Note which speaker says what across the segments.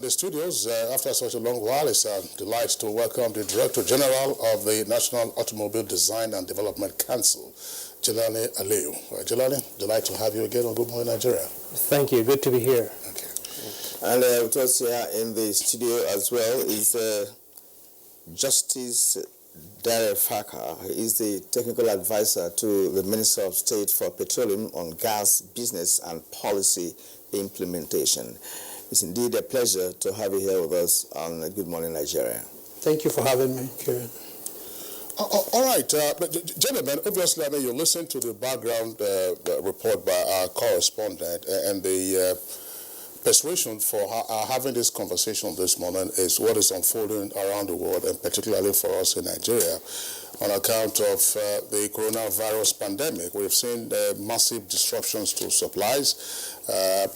Speaker 1: The studios, after such a long while, it's a delight to welcome the Director General of the National Automobile Design and Development Council, Jelani Aliyu. Jelani, delight to have you again on Good Morning Nigeria.
Speaker 2: Thank you. Good to be here.
Speaker 1: Okay.
Speaker 3: And with us here in the studio as well is Justice Dare Faka. He is the technical advisor to the Minister of State for Petroleum on Gas Business and Policy Implementation. It's indeed a pleasure to have you here with us on Good Morning Nigeria.
Speaker 2: Thank you for having me, Kieran.
Speaker 1: All right, gentlemen, obviously, I mean, you listened to the background report by our correspondent, and the persuasion for having this conversation this morning is what is unfolding around the world, and particularly for us in Nigeria, on account of the coronavirus pandemic. We've seen massive disruptions to supplies,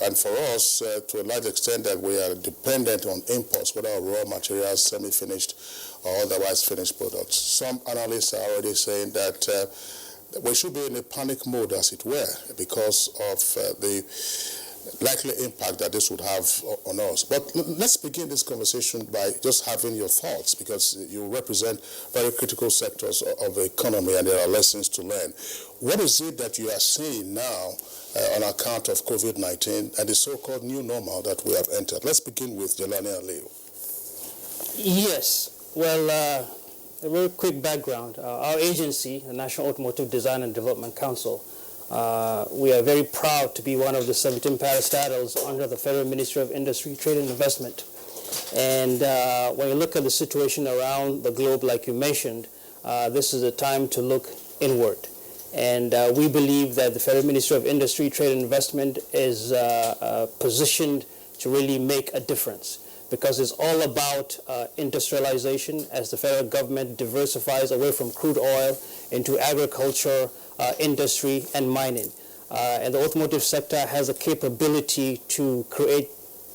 Speaker 1: and for us, to a large extent, that we are dependent on imports, whether raw materials, semi-finished, or otherwise finished products. Some analysts are already saying that we should be in a panic mode, as it were, because of the likely impact that this would have on us. But let's begin this conversation by just having your thoughts, because you represent very critical sectors of the economy and there are lessons to learn. What is it that you are seeing now on account of COVID-19 and the so-called new normal that we have entered? Let's begin with Jelani Aliyu.
Speaker 2: Yes. Well, a very quick background. Our agency, the National Automotive Design and Development Council, we are very proud to be one of the 17 parastatals under the Federal Ministry of Industry, Trade and Investment. And when you look at the situation around the globe, like you mentioned, this is a time to look inward. And we believe that the Federal Ministry of Industry, Trade and Investment is positioned to really make a difference, because it's all about industrialization as the federal government diversifies away from crude oil into agriculture, industry, and mining. And the automotive sector has a capability to create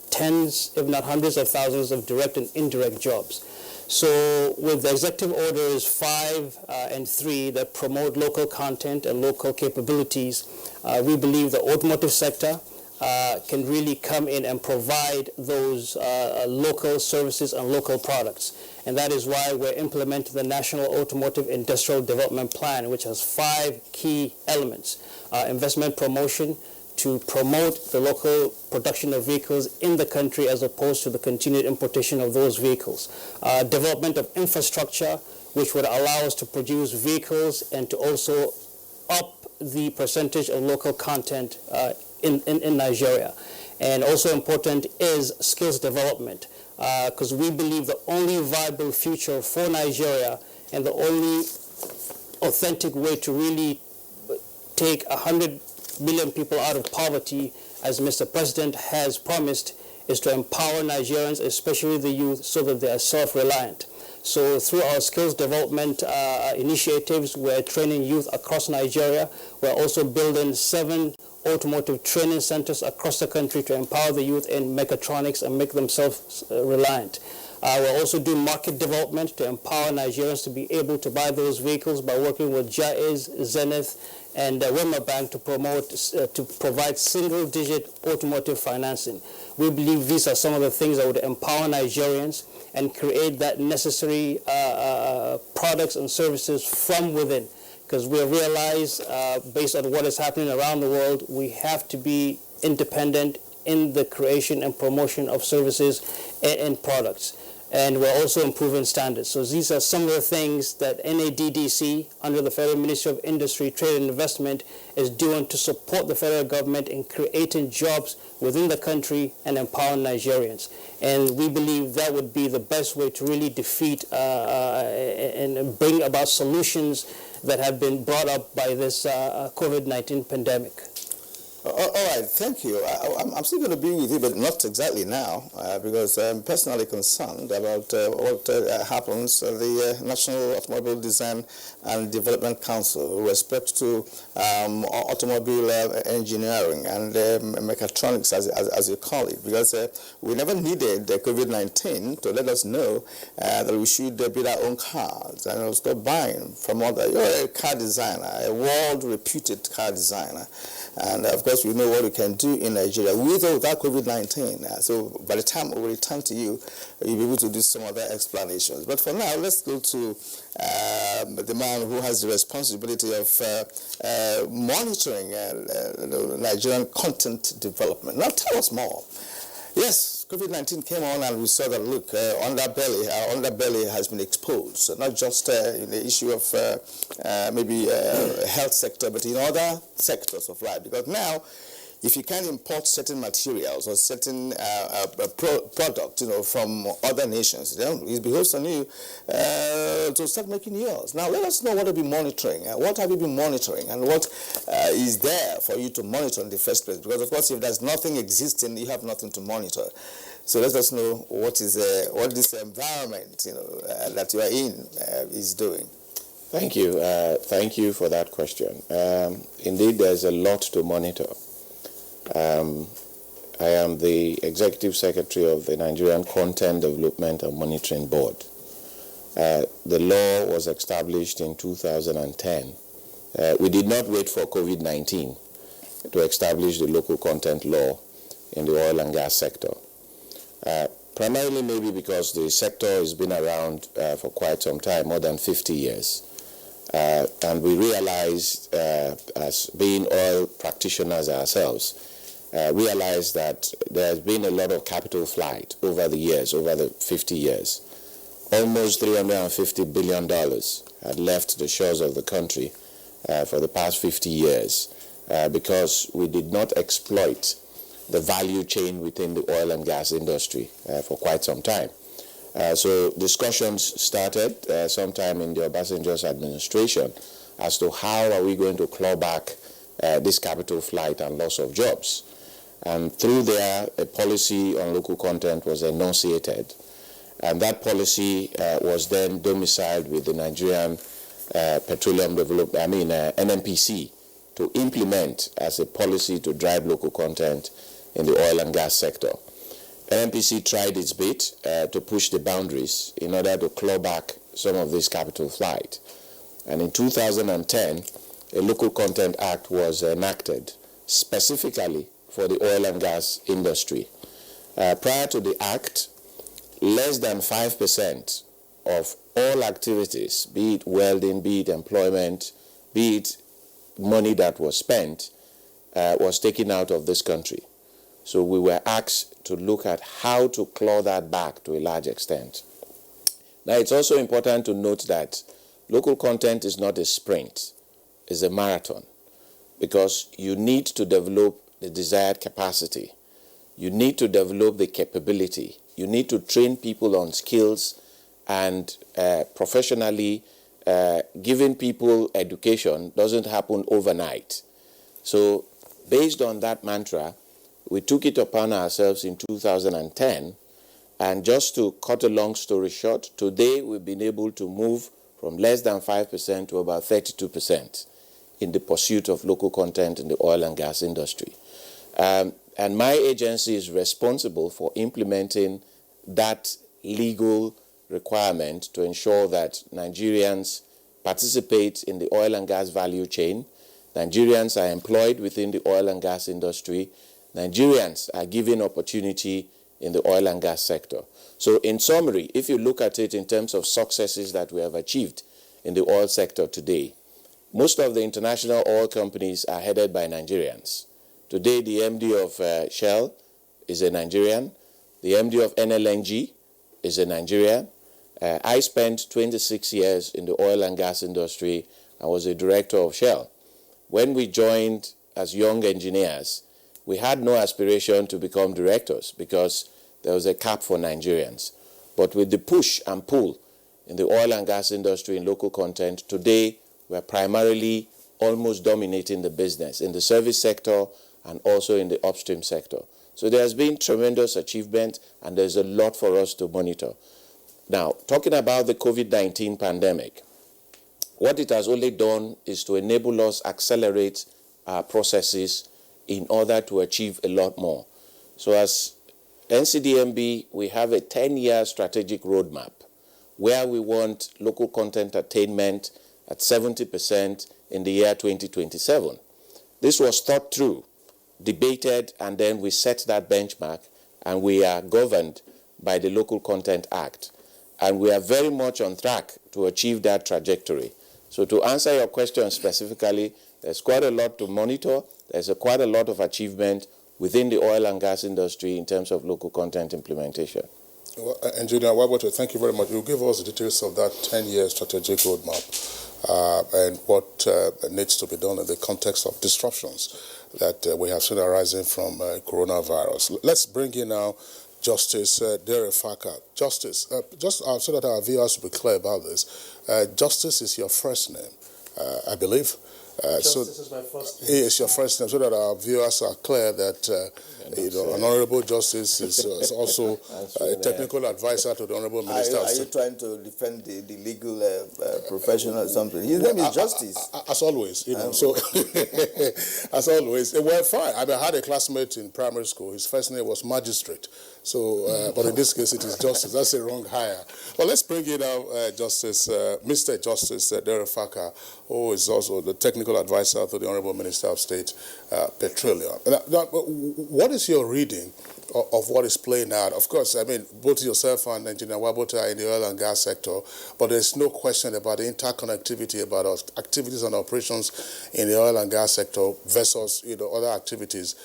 Speaker 2: tens, if not hundreds of thousands of direct and indirect jobs. So with the executive orders 5 and 3 that promote local content and local capabilities, we believe the automotive sector can really come in and provide those local services and local products. And that is why we're implementing the National Automotive Industrial Development Plan, which has 5 key elements. Investment promotion, to promote the local production of vehicles in the country as opposed to the continued importation of those vehicles. Development of infrastructure, which would allow us to produce vehicles and to also up the percentage of local content in Nigeria. And also important is skills development, because we believe the only viable future for Nigeria and the only authentic way to really take 100 million people out of poverty, as Mr. President has promised, is to empower Nigerians, especially the youth, so that they are self-reliant. So through our skills development initiatives, we're training youth across Nigeria. We're also building 7 automotive training centers across the country to empower the youth in mechatronics and make them self-reliant. We're also doing market development to empower Nigerians to be able to buy those vehicles by working with Jaiz, Zenith, and Wema Bank to provide single-digit automotive financing. We believe these are some of the things that would empower Nigerians and create that necessary products and services from within. Because we realize, based on what is happening around the world, we have to be independent in the creation and promotion of services and products. And we're also improving standards. So these are some of the things that NADDC, under the Federal Ministry of Industry, Trade and Investment, is doing to support the federal government in creating jobs within the country and empowering Nigerians. And we believe that would be the best way to really defeat and bring about solutions that have been brought up by this COVID-19 pandemic.
Speaker 3: All right, thank you. I'm still going to be with you, but not exactly now, because I'm personally concerned about what happens at the National Automobile Design and Development Council with respect to automobile engineering and mechatronics, as you call it, because we never needed COVID-19 to let us know that we should build our own cars and stop buying from other. You're a car designer, a world-reputed car designer, and of course, course, we know what we can do in Nigeria with or without COVID-19. So by the time we return to you, you'll be able to do some other explanations. But for now, let's go to the man who has the responsibility of monitoring Nigerian content development. Now, tell us more. Yes, COVID-19 came on and we saw that, look, our underbelly has been exposed. So not just in the issue of maybe health sector, but in other sectors of life. Because now, if you can't import certain materials or certain products, from other nations, then it behoves on you to start making yours. Now, let us know what you've been monitoring. What have you been monitoring, and what is there for you to monitor in the first place? Because, of course, if there's nothing existing, you have nothing to monitor. So let us know what this environment, that you are in is doing.
Speaker 4: Thank you. Thank you for that question. Indeed, there's a lot to monitor. I am the Executive Secretary of the Nigerian Content Development and Monitoring Board. The law was established in 2010. We did not wait for COVID-19 to establish the local content law in the oil and gas sector. Primarily maybe because the sector has been around for quite some time, more than 50 years. And we realized, as being oil practitioners ourselves, realized that there has been a lot of capital flight over the years, over the 50 years. Almost $350 billion had left the shores of the country for the past 50 years because we did not exploit the value chain within the oil and gas industry for quite some time. So discussions started sometime in the Obasanjo's administration as to how are we going to claw back this capital flight and loss of jobs. And through there, a policy on local content was enunciated. And that policy was then domiciled with the Nigerian Petroleum Development, NNPC, to implement as a policy to drive local content in the oil and gas sector. NNPC tried its bit to push the boundaries in order to claw back some of this capital flight. And in 2010, a Local Content Act was enacted specifically for the oil and gas industry. Prior to the act, less than 5% of all activities, be it welding, be it employment, be it money that was spent, was taken out of this country. So we were asked to look at how to claw that back to a large extent. Now, it's also important to note that local content is not a sprint, it's a marathon, because you need to develop the desired capacity. You need to develop the capability. You need to train people on skills, and professionally giving people education doesn't happen overnight. So based on that mantra, we took it upon ourselves in 2010, and just to cut a long story short, today we've been able to move from less than 5% to about 32% in the pursuit of local content in the oil and gas industry. And my agency is responsible for implementing that legal requirement to ensure that Nigerians participate in the oil and gas value chain. Nigerians are employed within the oil and gas industry. Nigerians are given opportunity in the oil and gas sector. So in summary, if you look at it in terms of successes that we have achieved in the oil sector today, most of the international oil companies are headed by Nigerians. Today, the MD of Shell is a Nigerian. The MD of NLNG is a Nigerian. I spent 26 years in the oil and gas industry and was a director of Shell. When we joined as young engineers, we had no aspiration to become directors because there was a cap for Nigerians. But with the push and pull in the oil and gas industry in local content, today we're primarily almost dominating the business in the service sector and also in the upstream sector. So there has been tremendous achievement, and there's a lot for us to monitor. Now, talking about the COVID-19 pandemic, what it has only done is to enable us accelerate our processes in order to achieve a lot more. So as NCDMB, we have a 10-year strategic roadmap where we want local content attainment at 70% in the year 2027. This was thought through debated, and then we set that benchmark, and we are governed by the Local Content Act. And we are very much on track to achieve that trajectory. So to answer your question specifically, there's quite a lot to monitor. There's quite a lot of achievement within the oil and gas industry in terms of local content implementation.
Speaker 1: Well, Engineer Waboto, thank you very much. You'll give us the details of that 10-year strategic roadmap and what needs to be done in the context of disruptions that we have seen arising from coronavirus. Let's bring in now Justice Dere Faka. Justice, just so that our viewers will be clear about this, Justice is your first name, I believe.
Speaker 2: Justice is my first name.
Speaker 1: It's your first name, so that our viewers are clear that an Honorable Justice is also a technical advisor to the Honorable Minister.
Speaker 3: Are you trying to defend the legal profession or something? His name is Justice.
Speaker 1: As always, so as always. Well, fine. I had a classmate in primary school. His first name was Magistrate. So, but in this case, it is Justice. That's a wrong hire. Well, let's bring in now Mr. Justice Dere Faka, who is also the technical advisor to the Honorable Minister of State, Petroleum. Now, what is your reading of what is playing out? Of course, I mean, both yourself and Engineer Waboto are in the oil and gas sector, but there's no question about the interconnectivity about our activities and operations in the oil and gas sector versus other activities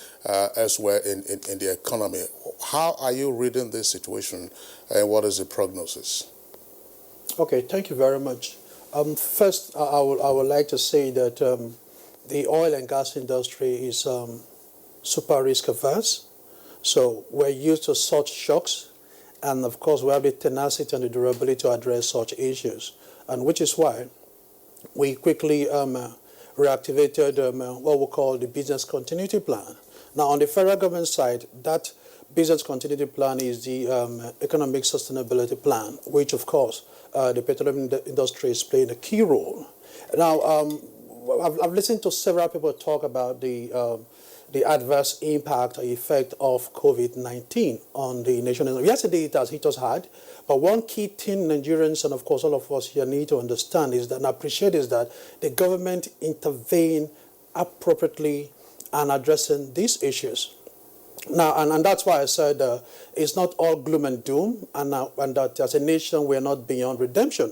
Speaker 1: elsewhere in the economy. How are you reading this situation, and what is the prognosis?
Speaker 5: Okay, thank you very much. First, I would like to say that the oil and gas industry is super risk averse. So we're used to such shocks, and of course we have the tenacity and the durability to address such issues, and which is why we quickly reactivated what we call the business continuity plan. Now, on the federal government side, that business continuity plan is the economic sustainability plan, which of course the petroleum industry is playing a key role. Now, I've listened to several people talk about the adverse impact or effect of COVID-19 on the nation. Yes, indeed, it has hit us hard. But one key thing Nigerians and, of course, all of us here need to understand is that, and appreciate, is that the government intervened appropriately in addressing these issues. Now, and that's why I said it's not all gloom and doom, and that as a nation we're not beyond redemption.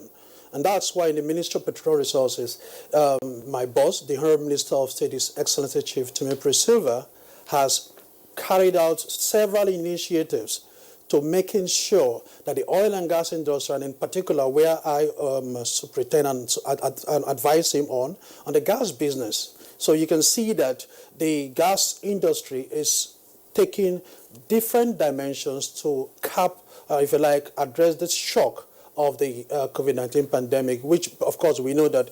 Speaker 5: And that's why in the Ministry of Petroleum Resources, my boss, the Honorable Minister of State, His Excellency Chief Timothy Silva, has carried out several initiatives to making sure that the oil and gas industry, and in particular where I superintend and advise him on the gas business. So you can see that the gas industry is taking different dimensions to cap, if you like, address this shock of the COVID-19 pandemic, which, of course, we know that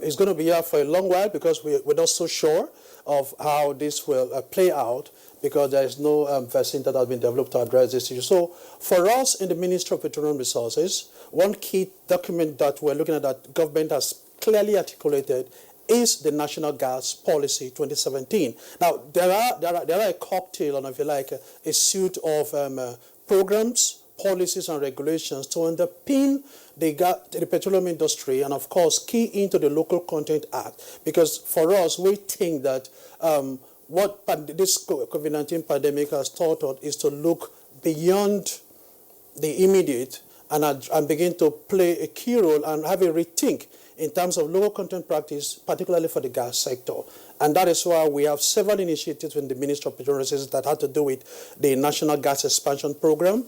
Speaker 5: is going to be here for a long while because we're not so sure of how this will play out because there is no vaccine that has been developed to address this issue. So for us in the Ministry of Petroleum Resources, one key document that we're looking at that government has clearly articulated is the National Gas Policy 2017. Now, there are a cocktail, and if you like, a suite of programs, policies, and regulations to underpin the petroleum industry and, of course, key into the Local Content Act. Because for us, we think that what this COVID-19 pandemic has taught us is to look beyond the immediate and begin to play a key role and have a rethink in terms of local content practice, particularly for the gas sector. And that is why we have several initiatives in the Ministry of Petroleum Resources that had to do with the National Gas Expansion Program,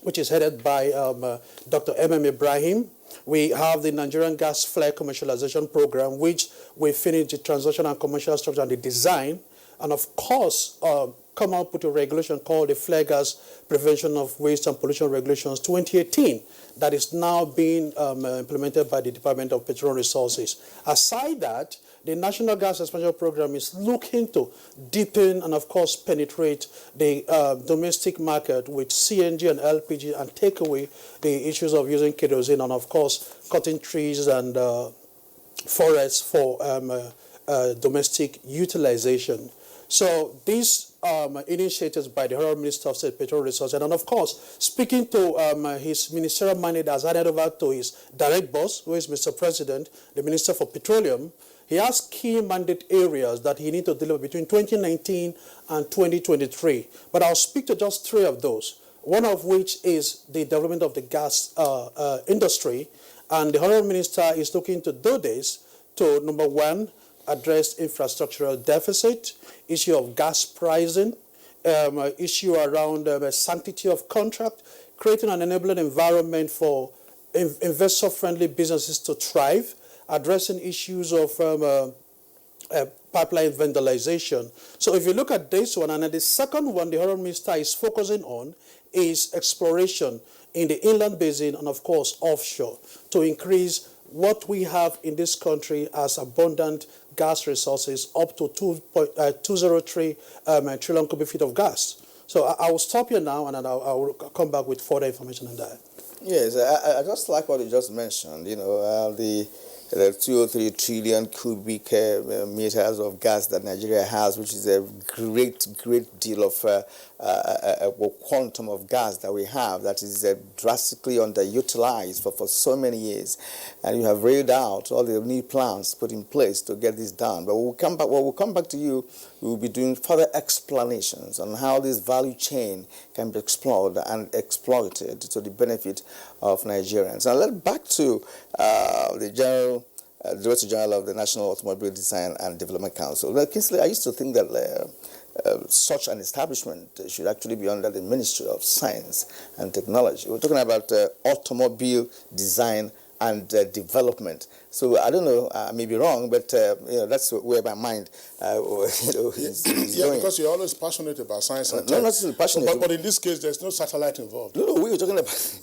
Speaker 5: which is headed by Dr. M.M. Ibrahim. We have the Nigerian Gas Flare Commercialization Program, which we finished the transaction and commercial structure and the design, and of course, come up with a regulation called the Flare Gas Prevention of Waste and Pollution Regulations 2018 that is now being implemented by the Department of Petroleum Resources. Aside that, the National Gas Expansion Program is looking to deepen and, of course, penetrate the domestic market with CNG and LPG and take away the issues of using kerosene and, of course, cutting trees and forests for domestic utilization. So these initiatives by the Honorable Minister of State Petroleum Resources, and of course, speaking to his ministerial mandate as handed over to his direct boss, who is Mr. President, the Minister for Petroleum, He has key mandate areas that he needs to deliver between 2019 and 2023. But I'll speak to just three of those, one of which is the development of the gas industry. And the Honourable Minister is looking to do this to, number one, address infrastructural deficit, issue of gas pricing, issue around sanctity of contract, creating an enabling environment for investor-friendly businesses to thrive, addressing issues of pipeline vandalization. So if you look at this one, and then the second one the Honourable Minister is focusing on is exploration in the inland basin and, of course, offshore to increase what we have in this country as abundant gas resources up to 203 trillion cubic feet of gas. So I will stop here now, and then I will come back with further information on that.
Speaker 3: Yes, I just like what you just mentioned, the 203 trillion cubic meters of gas that Nigeria has, which is a great deal of quantum of gas that we have that is drastically underutilized for so many years. And you have railed out all the new plans put in place to get this done. But we'll come back to you. We will be doing further explanations on how this value chain can be explored and exploited to the benefit of Nigerians. Now, let's back to the Director General of the National Automobile Design and Development Council. Now, Kingsley, I used to think that such an establishment should actually be under the Ministry of Science and Technology. We're talking about automobile design and development. So I don't know, I may be wrong, but that's where my mind is going.
Speaker 1: Because you're always passionate about science and
Speaker 3: tech.
Speaker 1: No,
Speaker 3: not necessarily passionate.
Speaker 1: But in this case, there's no satellite involved.
Speaker 3: No, we were talking about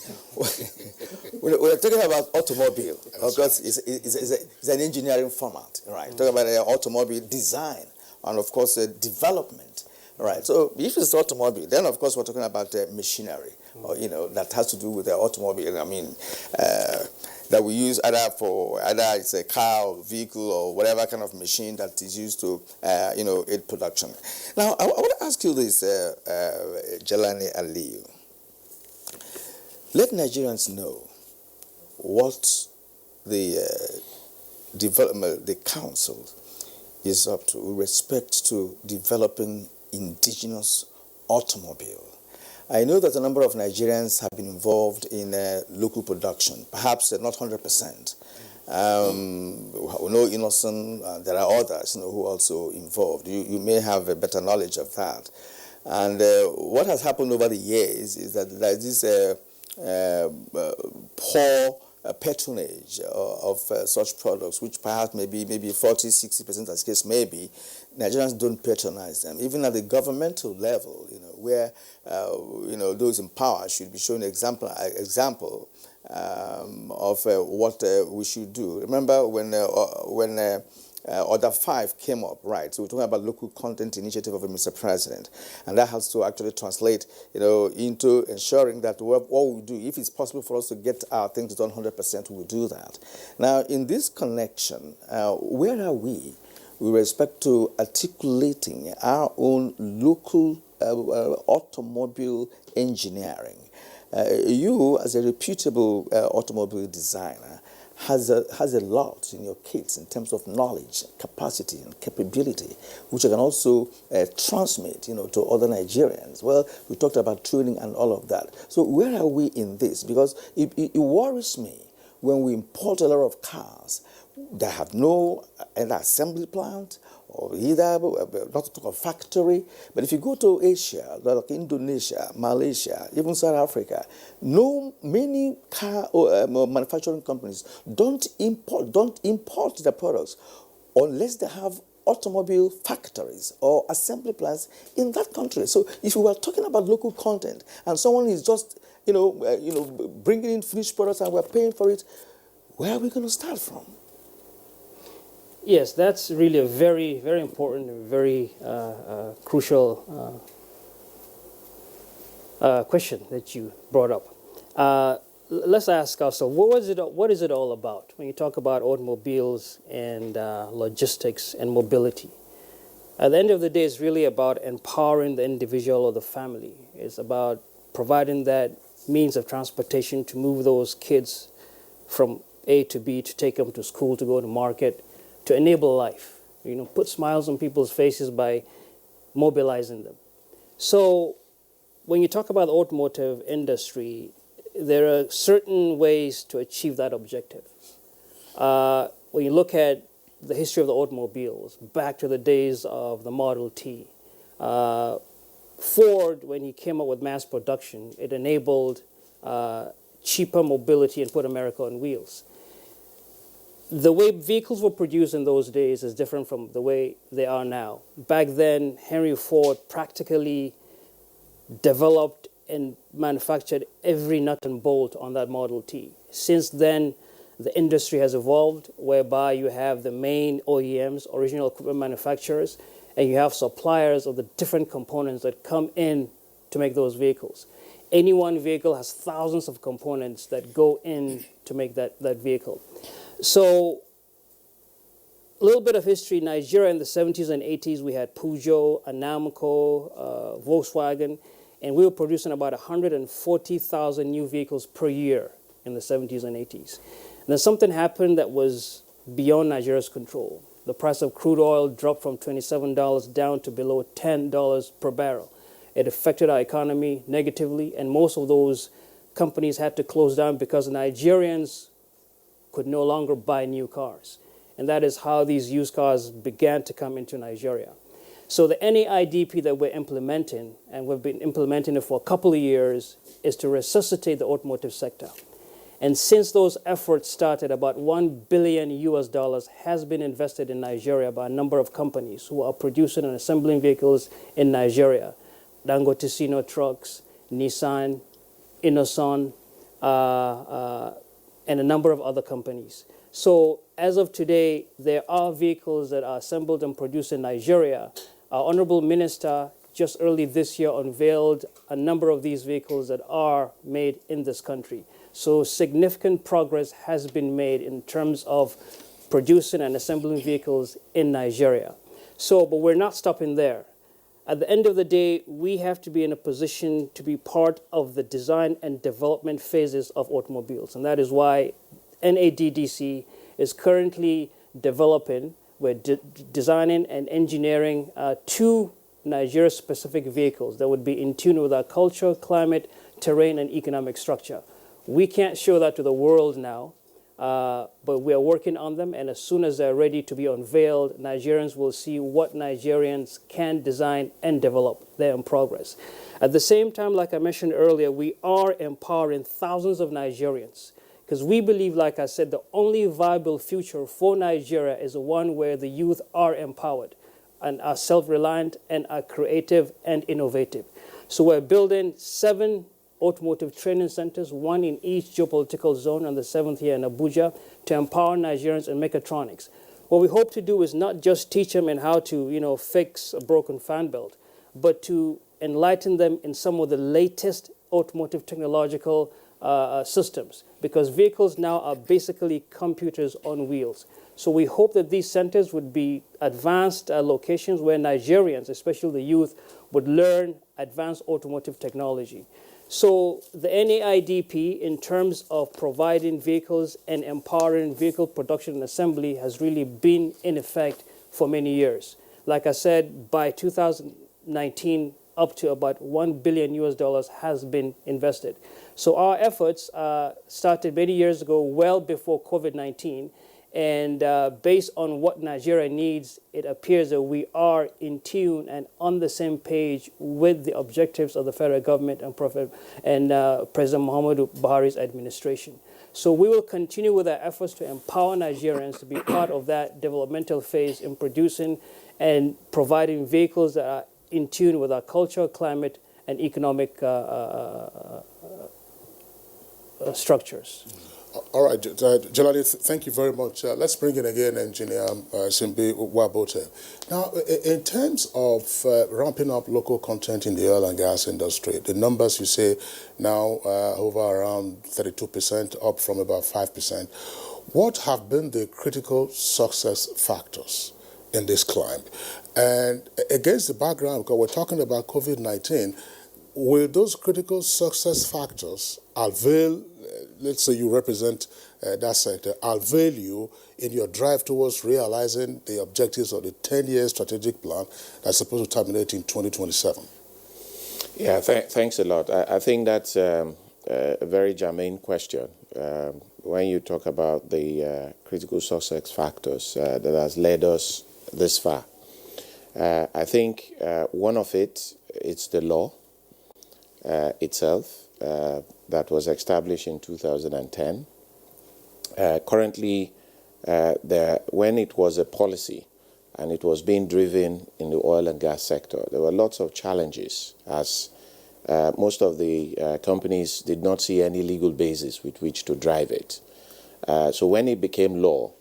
Speaker 3: we're talking about automobile, because it's an engineering format, right? Talking about automobile design and, of course, development, right? So if it's automobile, then of course we're talking about machinery, or that has to do with the automobile. I mean, that we use either it's a car or vehicle or whatever kind of machine that is used to aid production. Now, I want to ask you this, Jelani Aliyu. Let Nigerians know what the development, the council is up to with respect to developing indigenous automobile. I know that a number of Nigerians have been involved in local production, perhaps not 100%. We know Innocent, there are others who are also involved. You may have a better knowledge of that. And what has happened over the years is that there is this poor patronage of such products, which perhaps maybe 40-60%, as case may be. Nigerians don't patronize them, even at the governmental level, where those in power should be shown example of what we should do. Remember when Order 5 came up, right? So we're talking about local content initiative of Mr. President, and that has to actually translate, into ensuring that what we do, if it's possible for us to get our things done 100%, we will do that. Now, in this connection, where are we with respect to articulating our own local automobile engineering? You, as a reputable automobile designer, has a lot in your kits in terms of knowledge, capacity, and capability, which you can also transmit, to other Nigerians. Well, we talked about training and all of that. So where are we in this? Because it worries me when we import a lot of cars that have no either assembly plant or either, not to talk of factory. But if you go to Asia, like Indonesia, Malaysia, even South Africa, many car or manufacturing companies don't import the products unless they have automobile factories or assembly plants in that country. So if we were talking about local content and someone is just, bringing in finished products and we're paying for it, where are we going to start from?
Speaker 2: Yes, that's really a very, very important and very crucial question that you brought up. Let's ask ourselves, what is it all about when you talk about automobiles and logistics and mobility? At the end of the day, it's really about empowering the individual or the family. It's about providing that means of transportation to move those kids from A to B, to take them to school, to go to market, to enable life, put smiles on people's faces by mobilizing them. So when you talk about the automotive industry, there are certain ways to achieve that objective. When you look at the history of the automobiles, back to the days of the Model T, Ford, when he came up with mass production, it enabled cheaper mobility and put America on wheels. The way vehicles were produced in those days is different from the way they are now. Back then, Henry Ford practically developed and manufactured every nut and bolt on that Model T. Since then, the industry has evolved, whereby you have the main OEMs, original equipment manufacturers, and you have suppliers of the different components that come in to make those vehicles. Any one vehicle has thousands of components that go in to make that vehicle. So, a little bit of history. Nigeria in the 70s and 80s, we had Peugeot, Anamco, Volkswagen, and we were producing about 140,000 new vehicles per year in the 70s and 80s. And then something happened that was beyond Nigeria's control. The price of crude oil dropped from $27 down to below $10 per barrel. It affected our economy negatively, and most of those companies had to close down because Nigerians could no longer buy new cars. And that is how these used cars began to come into Nigeria. So the NAIDP that we're implementing, and we've been implementing it for a couple of years, is to resuscitate the automotive sector. And since those efforts started, about $1 billion has been invested in Nigeria by a number of companies who are producing and assembling vehicles in Nigeria. Dangote Sino Trucks, Nissan, Innoson, and a number of other companies. So as of today, there are vehicles that are assembled and produced in Nigeria. Our Honorable Minister just early this year unveiled a number of these vehicles that are made in this country. So significant progress has been made in terms of producing and assembling vehicles in Nigeria. So, but we're not stopping there. At the end of the day, we have to be in a position to be part of the design and development phases of automobiles. And that is why NADDC is currently developing, we're designing and engineering 2 Nigeria-specific vehicles that would be in tune with our culture, climate, terrain, and economic structure. We can't show that to the world now, but we are working on them, and as soon as they're ready to be unveiled, Nigerians will see what Nigerians can design and develop. They're in progress. At the same time, like I mentioned earlier, we are empowering thousands of Nigerians, because we believe, like I said, the only viable future for Nigeria is the one where the youth are empowered and are self-reliant and are creative and innovative. So we're building 7 automotive training centers, 1 in each geopolitical zone, and the 7th here in Abuja, to empower Nigerians in mechatronics. What we hope to do is not just teach them in how to, fix a broken fan belt, but to enlighten them in some of the latest automotive technological systems, because vehicles now are basically computers on wheels. So we hope that these centers would be advanced locations where Nigerians, especially the youth, would learn advanced automotive technology. So the NAIDP, in terms of providing vehicles and empowering vehicle production and assembly, has really been in effect for many years. Like I said, by 2019, up to about $1 billion has been invested. So our efforts started many years ago, well before COVID-19. And based on what Nigeria needs, it appears that we are in tune and on the same page with the objectives of the federal government and President Muhammadu Buhari's administration. So we will continue with our efforts to empower Nigerians to be part of that developmental phase in producing and providing vehicles that are in tune with our culture, climate, and economic structures.
Speaker 1: All right, Jalali, thank you very much. Let's bring in again Engineer Simbi Wabote. Now, in terms of ramping up local content in the oil and gas industry, the numbers you say now over around 32%, up from about 5%. What have been the critical success factors in this climb? And against the background, because we're talking about COVID-19, will those critical success factors avail let's say you represent that sector, avail you in your drive towards realizing the objectives of the 10-year strategic plan that's supposed to terminate in 2027?
Speaker 4: Yeah, thanks a lot. I think that's a very germane question. When you talk about the critical success factors that has led us this far, I think one of it's the law itself that was established in 2010. Currently, when it was a policy and it was being driven in the oil and gas sector, there were lots of challenges as most of the companies did not see any legal basis with which to drive it. So when it became law,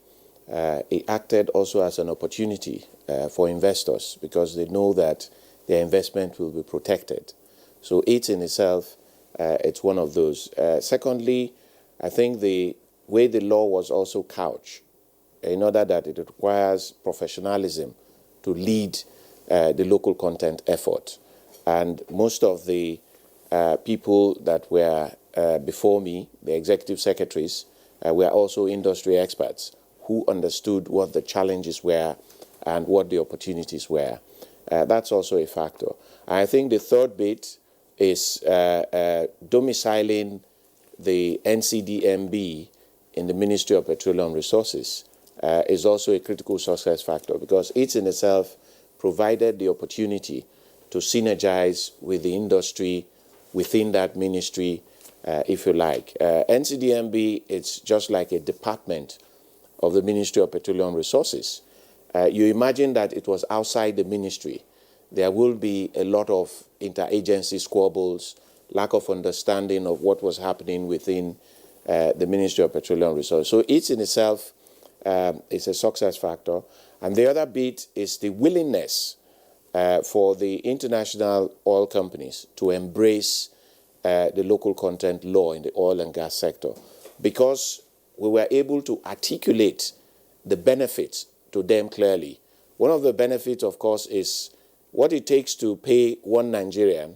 Speaker 4: it acted also as an opportunity for investors because they know that their investment will be protected. So it in itself, it's one of those. Secondly, I think the way the law was also couched, in order that it requires professionalism to lead the local content effort. And most of the people that were before me, the executive secretaries, were also industry experts who understood what the challenges were and what the opportunities were. That's also a factor. I think the third bit is domiciling the NCDMB in the Ministry of Petroleum Resources is also a critical success factor because it in itself provided the opportunity to synergize with the industry within that ministry, if you like. NCDMB, it's just like a department of the Ministry of Petroleum Resources. You imagine that it was outside the ministry. There will be a lot of interagency squabbles, lack of understanding of what was happening within the Ministry of Petroleum Resources. So it in itself is a success factor. And the other bit is the willingness for the international oil companies to embrace the local content law in the oil and gas sector because we were able to articulate the benefits to them clearly. One of the benefits, of course, is what it takes to pay one Nigerian.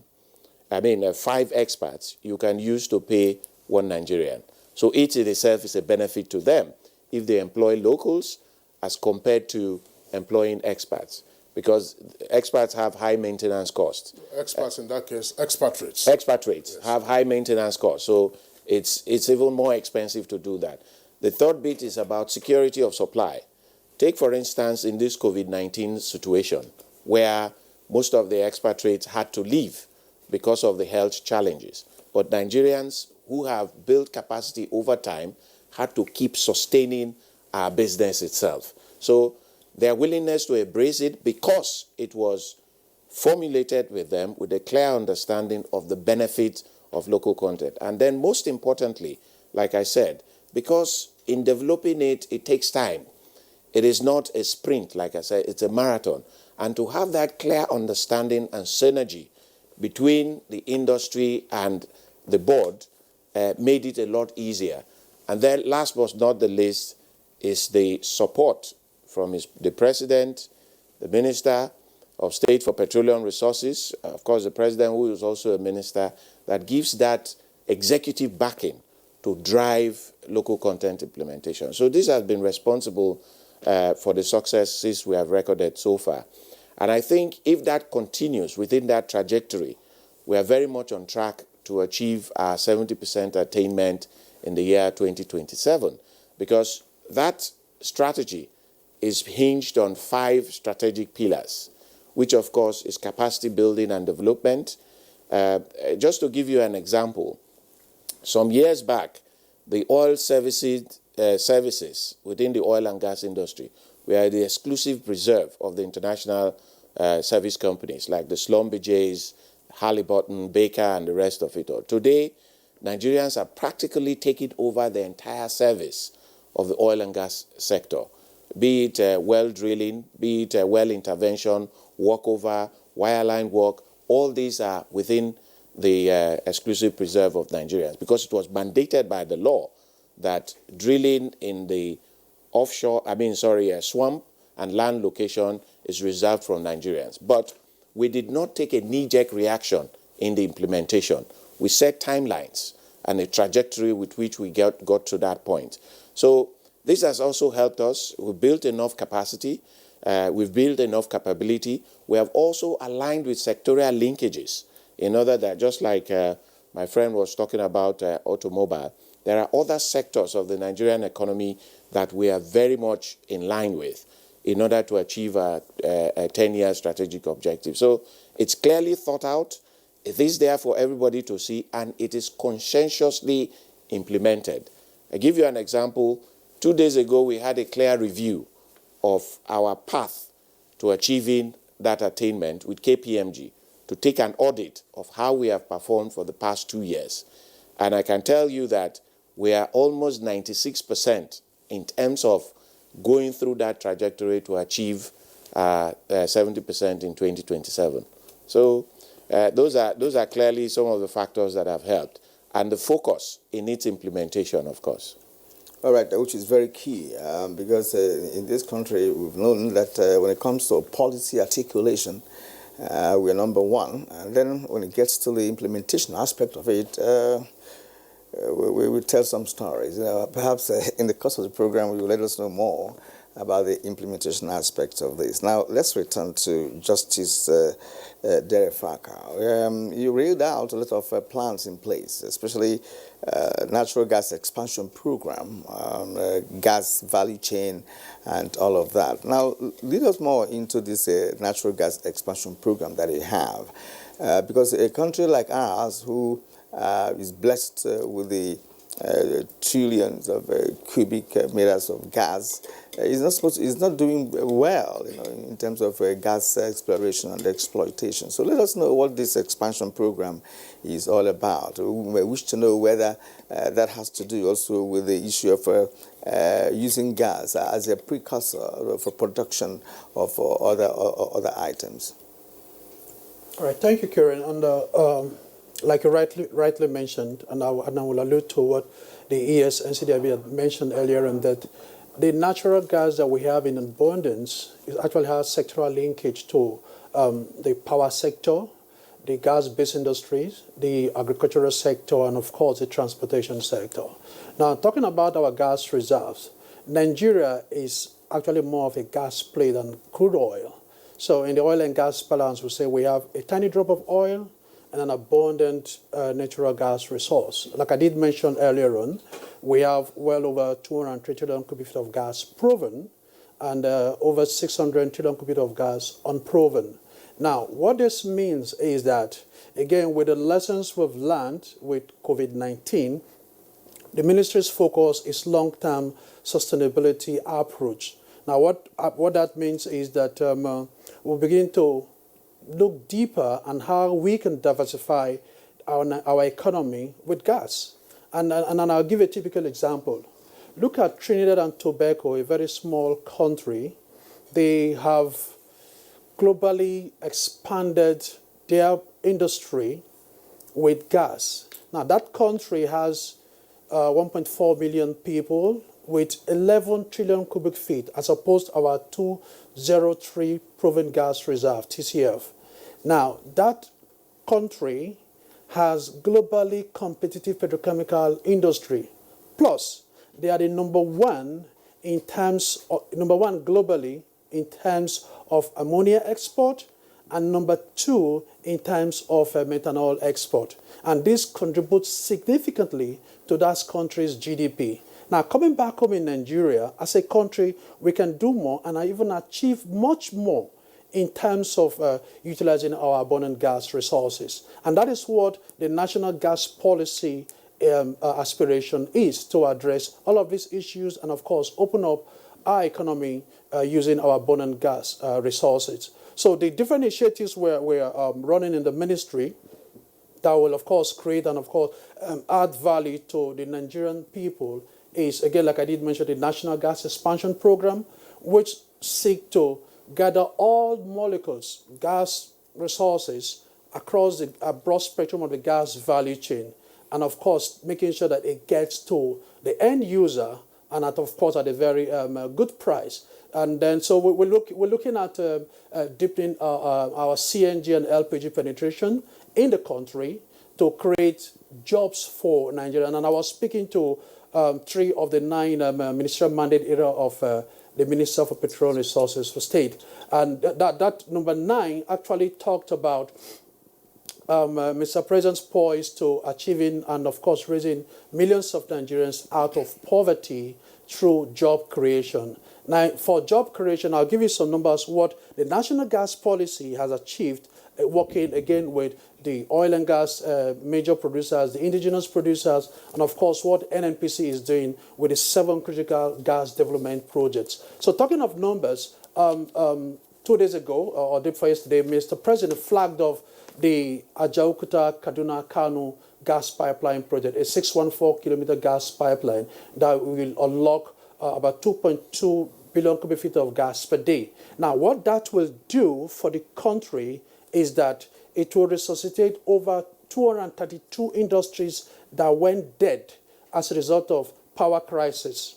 Speaker 4: 5 expats you can use to pay one Nigerian. So it in itself is a benefit to them if they employ locals as compared to employing expats, because expats have high maintenance costs.
Speaker 1: Expats in that case, expatriates.
Speaker 4: Expatriates have high maintenance costs, so it's even more expensive to do that. The third bit is about security of supply. Take, for instance, in this COVID-19 situation, where most of the expatriates had to leave because of the health challenges. But Nigerians who have built capacity over time had to keep sustaining our business itself. So their willingness to embrace it because it was formulated with them with a clear understanding of the benefit of local content. And then most importantly, like I said, because in developing it, it takes time. It is not a sprint, like I said, it's a marathon. And to have that clear understanding and synergy between the industry and the board made it a lot easier. And then last but not the least is the support from the President, the Minister of State for Petroleum Resources, of course the President who is also a minister, that gives that executive backing to drive local content implementation. So this has been responsible for the successes we have recorded so far. And I think if that continues within that trajectory, we are very much on track to achieve our 70% attainment in the year 2027, because that strategy is hinged on 5 strategic pillars, which of course is capacity building and development. Just to give you an example, some years back, the oil services within the oil and gas industry were the exclusive preserve of the international service companies like the Schlumberger's, Halliburton, Baker, and the rest of it all. Today, Nigerians are practically taking over the entire service of the oil and gas sector, be it well drilling, be it well intervention, workover, wireline work. All these are within the exclusive preserve of Nigerians because it was mandated by the law that drilling in the swamp and land location is reserved from Nigerians. But we did not take a knee-jerk reaction in the implementation. We set timelines, and a trajectory with which we got to that point. So this has also helped us. We've built enough capacity. We've built enough capability. We have also aligned with sectorial linkages in order that, just like my friend was talking about automobile, there are other sectors of the Nigerian economy that we are very much in line with in order to achieve a 10-year strategic objective. So it's clearly thought out. It is there for everybody to see, and it is conscientiously implemented. I give you an example. 2 days ago, we had a clear review of our path to achieving that attainment with KPMG to take an audit of how we have performed for the past 2 years. And I can tell you that we are almost 96% in terms of going through that trajectory to achieve 70% in 2027. So those are clearly some of the factors that have helped, and the focus in its implementation, of course.
Speaker 3: All right, which is very key because in this country we've known that when it comes to policy articulation, we're number one. And then when it gets to the implementation aspect of it, we will tell some stories. Perhaps in the course of the program, you will let us know more about the implementation aspects of this. Now, let's return to Justice Derefaka. You read out a lot of plans in place, especially natural gas expansion program, gas value chain, and all of that. Now, lead us more into this natural gas expansion program that you have, because a country like ours, who is blessed with the trillions of cubic meters of gas, is not doing well, in terms of gas exploration and exploitation. So let us know what this expansion program is all about. We may wish to know whether that has to do also with the issue of using gas as a precursor for production of other items.
Speaker 5: All right, thank you, Kieran. And like you rightly mentioned, and I will allude to what the ES NCDIB had mentioned earlier, and that the natural gas that we have in abundance actually has sectoral linkage to the power sector, the gas-based industries, the agricultural sector, and of course the transportation sector. Now, talking about our gas reserves, Nigeria is actually more of a gas play than crude oil. So in the oil and gas balance, we say we have a tiny drop of oil and an abundant natural gas resource. Like I did mention earlier on, we have well over 203 trillion cubic feet of gas proven and over 600 trillion cubic feet of gas unproven. Now, what this means is that, again, with the lessons we've learned with COVID-19, the ministry's focus is long-term sustainability approach. Now, what that means is that we'll begin to look deeper on how we can diversify our economy with gas. And I'll give a typical example. Look at Trinidad and Tobago, a very small country. They have globally expanded their industry with gas. Now, that country has 1.4 million people with 11 trillion cubic feet, as opposed to our 203 proven gas reserve, TCF. Now, that country has globally competitive petrochemical industry. Plus, they are the number one globally in terms of ammonia export, and number two in terms of methanol export. And this contributes significantly to that country's GDP. Now, coming back home in Nigeria, as a country, we can do more and even achieve much more in terms of utilizing our abundant gas resources. And that is what the national gas policy aspiration is, to address all of these issues and, of course, open up our economy using our abundant gas resources. So the different initiatives we're running in the ministry that will, of course, create and, of course, add value to the Nigerian people is, again, like I did mention, the National Gas Expansion Program, which seek to gather all molecules, gas resources, across a broad spectrum of the gas value chain, and, of course, making sure that it gets to the end user and, of course, at a very good price. And then, so we're looking at deepening our CNG and LPG penetration in the country to create jobs for Nigeria. And I was speaking to 3 of the 9 ministerial mandate area of the Minister for Petroleum Resources for State. And that number 9 actually talked about Mr. President's poise to achieving and, of course, raising millions of Nigerians out of poverty through job creation. Now, for job creation, I'll give you some numbers, what the national gas policy has achieved, working again with the oil and gas major producers, the indigenous producers, and of course what NNPC is doing with the 7 critical gas development projects. So talking of numbers, 2 days ago, or day before yesterday, Mr. President flagged off the Ajaukuta Kaduna Kanu gas pipeline project, a 614-kilometer gas pipeline that will unlock about 2.2 billion cubic feet of gas per day. Now, what that will do for the country is that it will resuscitate over 232 industries that went dead as a result of power crisis.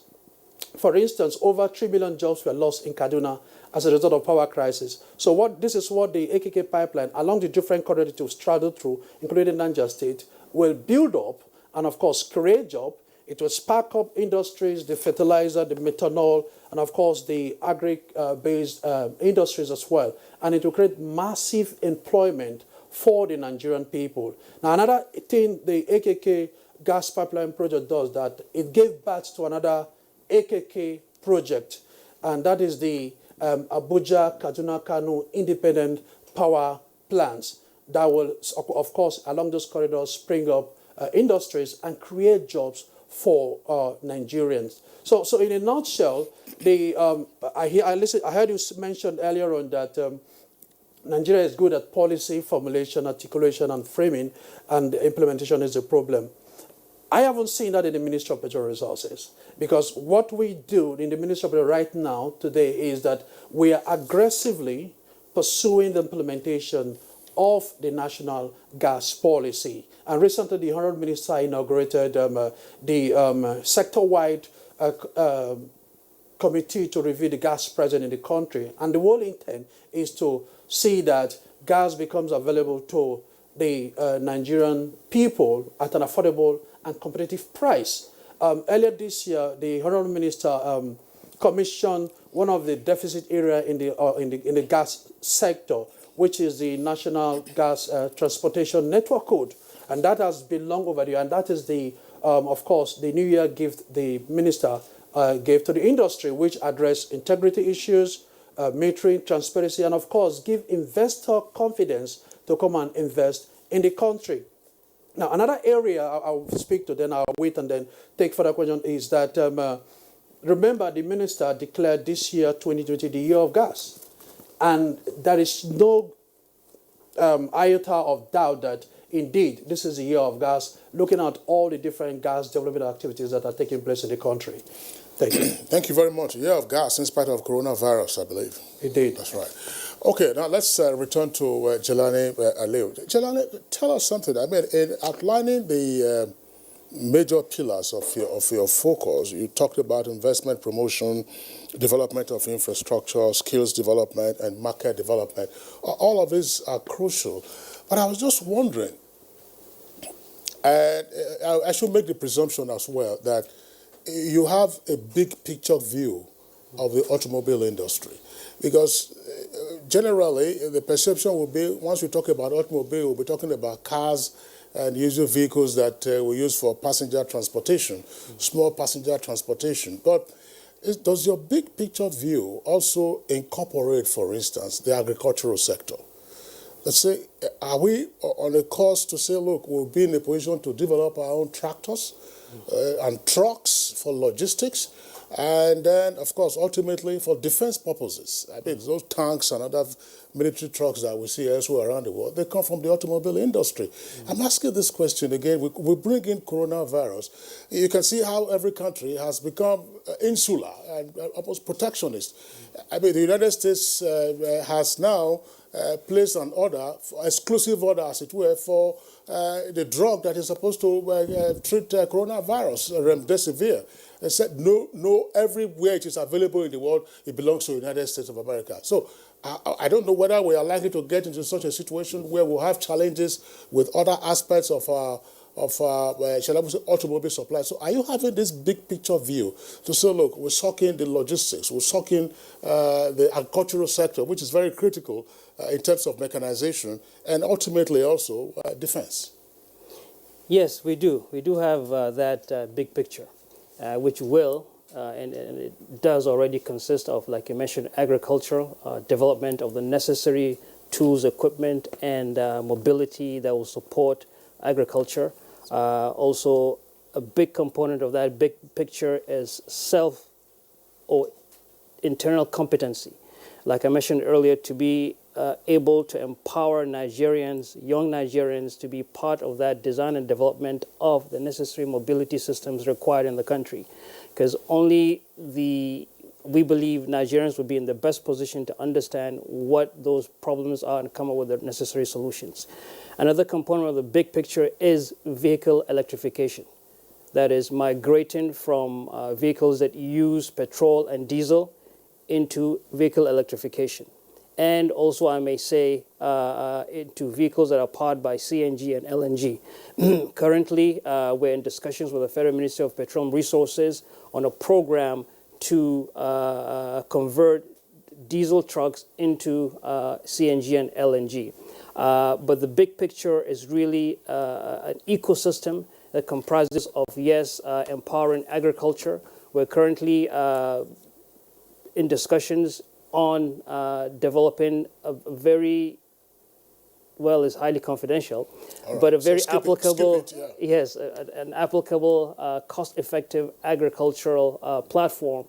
Speaker 5: For instance, over 3 million jobs were lost in Kaduna as a result of power crisis. So this is what the AKK pipeline, along the different corridors to straddle through, including Niger State, will build up and, of course, create jobs. It will spark up industries, the fertilizer, the methanol, and, of course, the agri-based industries as well. And it will create massive employment for the Nigerian people. Now, another thing the AKK gas pipeline project does, that it gave birth to another AKK project, and that is the Abuja Kaduna Kanu independent power plants that will, of course, along those corridors spring up industries and create jobs for Nigerians. So in a nutshell, I heard you mention earlier on that Nigeria is good at policy formulation, articulation, and framing, and implementation is a problem. I haven't seen that in the Ministry of Petroleum Resources, because what we do in the Ministry of Petroleum right now, today, is that we are aggressively pursuing the implementation of the national gas policy. And recently, the Honourable Minister inaugurated the sector-wide committee to review the gas present in the country. And the whole intent is to see that gas becomes available to the Nigerian people at an affordable and competitive price. Earlier this year, the Honourable Minister commissioned one of the deficit area in the gas sector, which is the National Gas Transportation Network Code. And that has been long overdue. And that is the, of course, the New Year gift the minister gave to the industry, which address integrity issues, metering, transparency, and of course, give investor confidence to come and invest in the country. Now, another area I'll speak to, then I'll wait and then take further question, is that, remember, the minister declared this year, 2020, the year of gas. And there is no iota of doubt that, indeed, this is the year of gas, looking at all the different gas development activities that are taking place in the country. Thank you.
Speaker 1: Thank you very much. Year of gas in spite of coronavirus, I believe.
Speaker 5: Indeed.
Speaker 1: That's right. Okay, now let's return to Jelani Aliu. Jelani, tell us something. I mean, in outlining the major pillars of your focus, you talked about investment promotion, development of infrastructure, skills development, and market development. All of these are crucial. But I was just wondering, and I should make the presumption as well, that you have a big picture view of the automobile industry. Because generally, the perception will be, once we talk about automobile, we'll be talking about cars and usual vehicles that we use for passenger transportation, small passenger transportation. But does your big picture view also incorporate, for instance, the agricultural sector? Let's say, are we on a course to say, look, we'll be in a position to develop our own tractors and trucks for logistics, and then, of course, ultimately for defense purposes. I mean, those tanks and other military trucks that we see elsewhere around the world, they come from the automobile industry. I'm asking this question again. We bring in coronavirus. You can see how every country has become insular and almost protectionist. I mean, the United States has now placed an order, exclusive order, as it were, for the drug that is supposed to treat coronavirus, remdesivir. They said, no, everywhere it is available in the world, it belongs to the United States of America. So I don't know whether we are likely to get into such a situation where we'll have challenges with other aspects of our shall I say, automobile supply. So are you having this big picture view to say, look, we're sucking the logistics, we're sucking the agricultural sector, which is very critical in terms of mechanization, and ultimately also defense?
Speaker 2: Yes, we do. We do have that big picture, which will, and it does already consist of, like you mentioned, agricultural development of the necessary tools, equipment, and mobility that will support agriculture. Also, a big component of that big picture is self or internal competency. Like I mentioned earlier, to be able to empower Nigerians, young Nigerians, to be part of that design and development of the necessary mobility systems required in the country. Because only we believe Nigerians would be in the best position to understand what those problems are and come up with the necessary solutions. Another component of the big picture is vehicle electrification. That is migrating from vehicles that use petrol and diesel into vehicle electrification. And also, I may say, into vehicles that are powered by CNG and LNG. Currently, we're in discussions with the Federal Ministry of Petroleum Resources on a program to convert diesel trucks into CNG and LNG. But the big picture is really an ecosystem that comprises of, yes, empowering agriculture. We're currently in discussions on developing a very, well, it's highly confidential, right, but a very applicable, yes, an applicable, cost-effective agricultural platform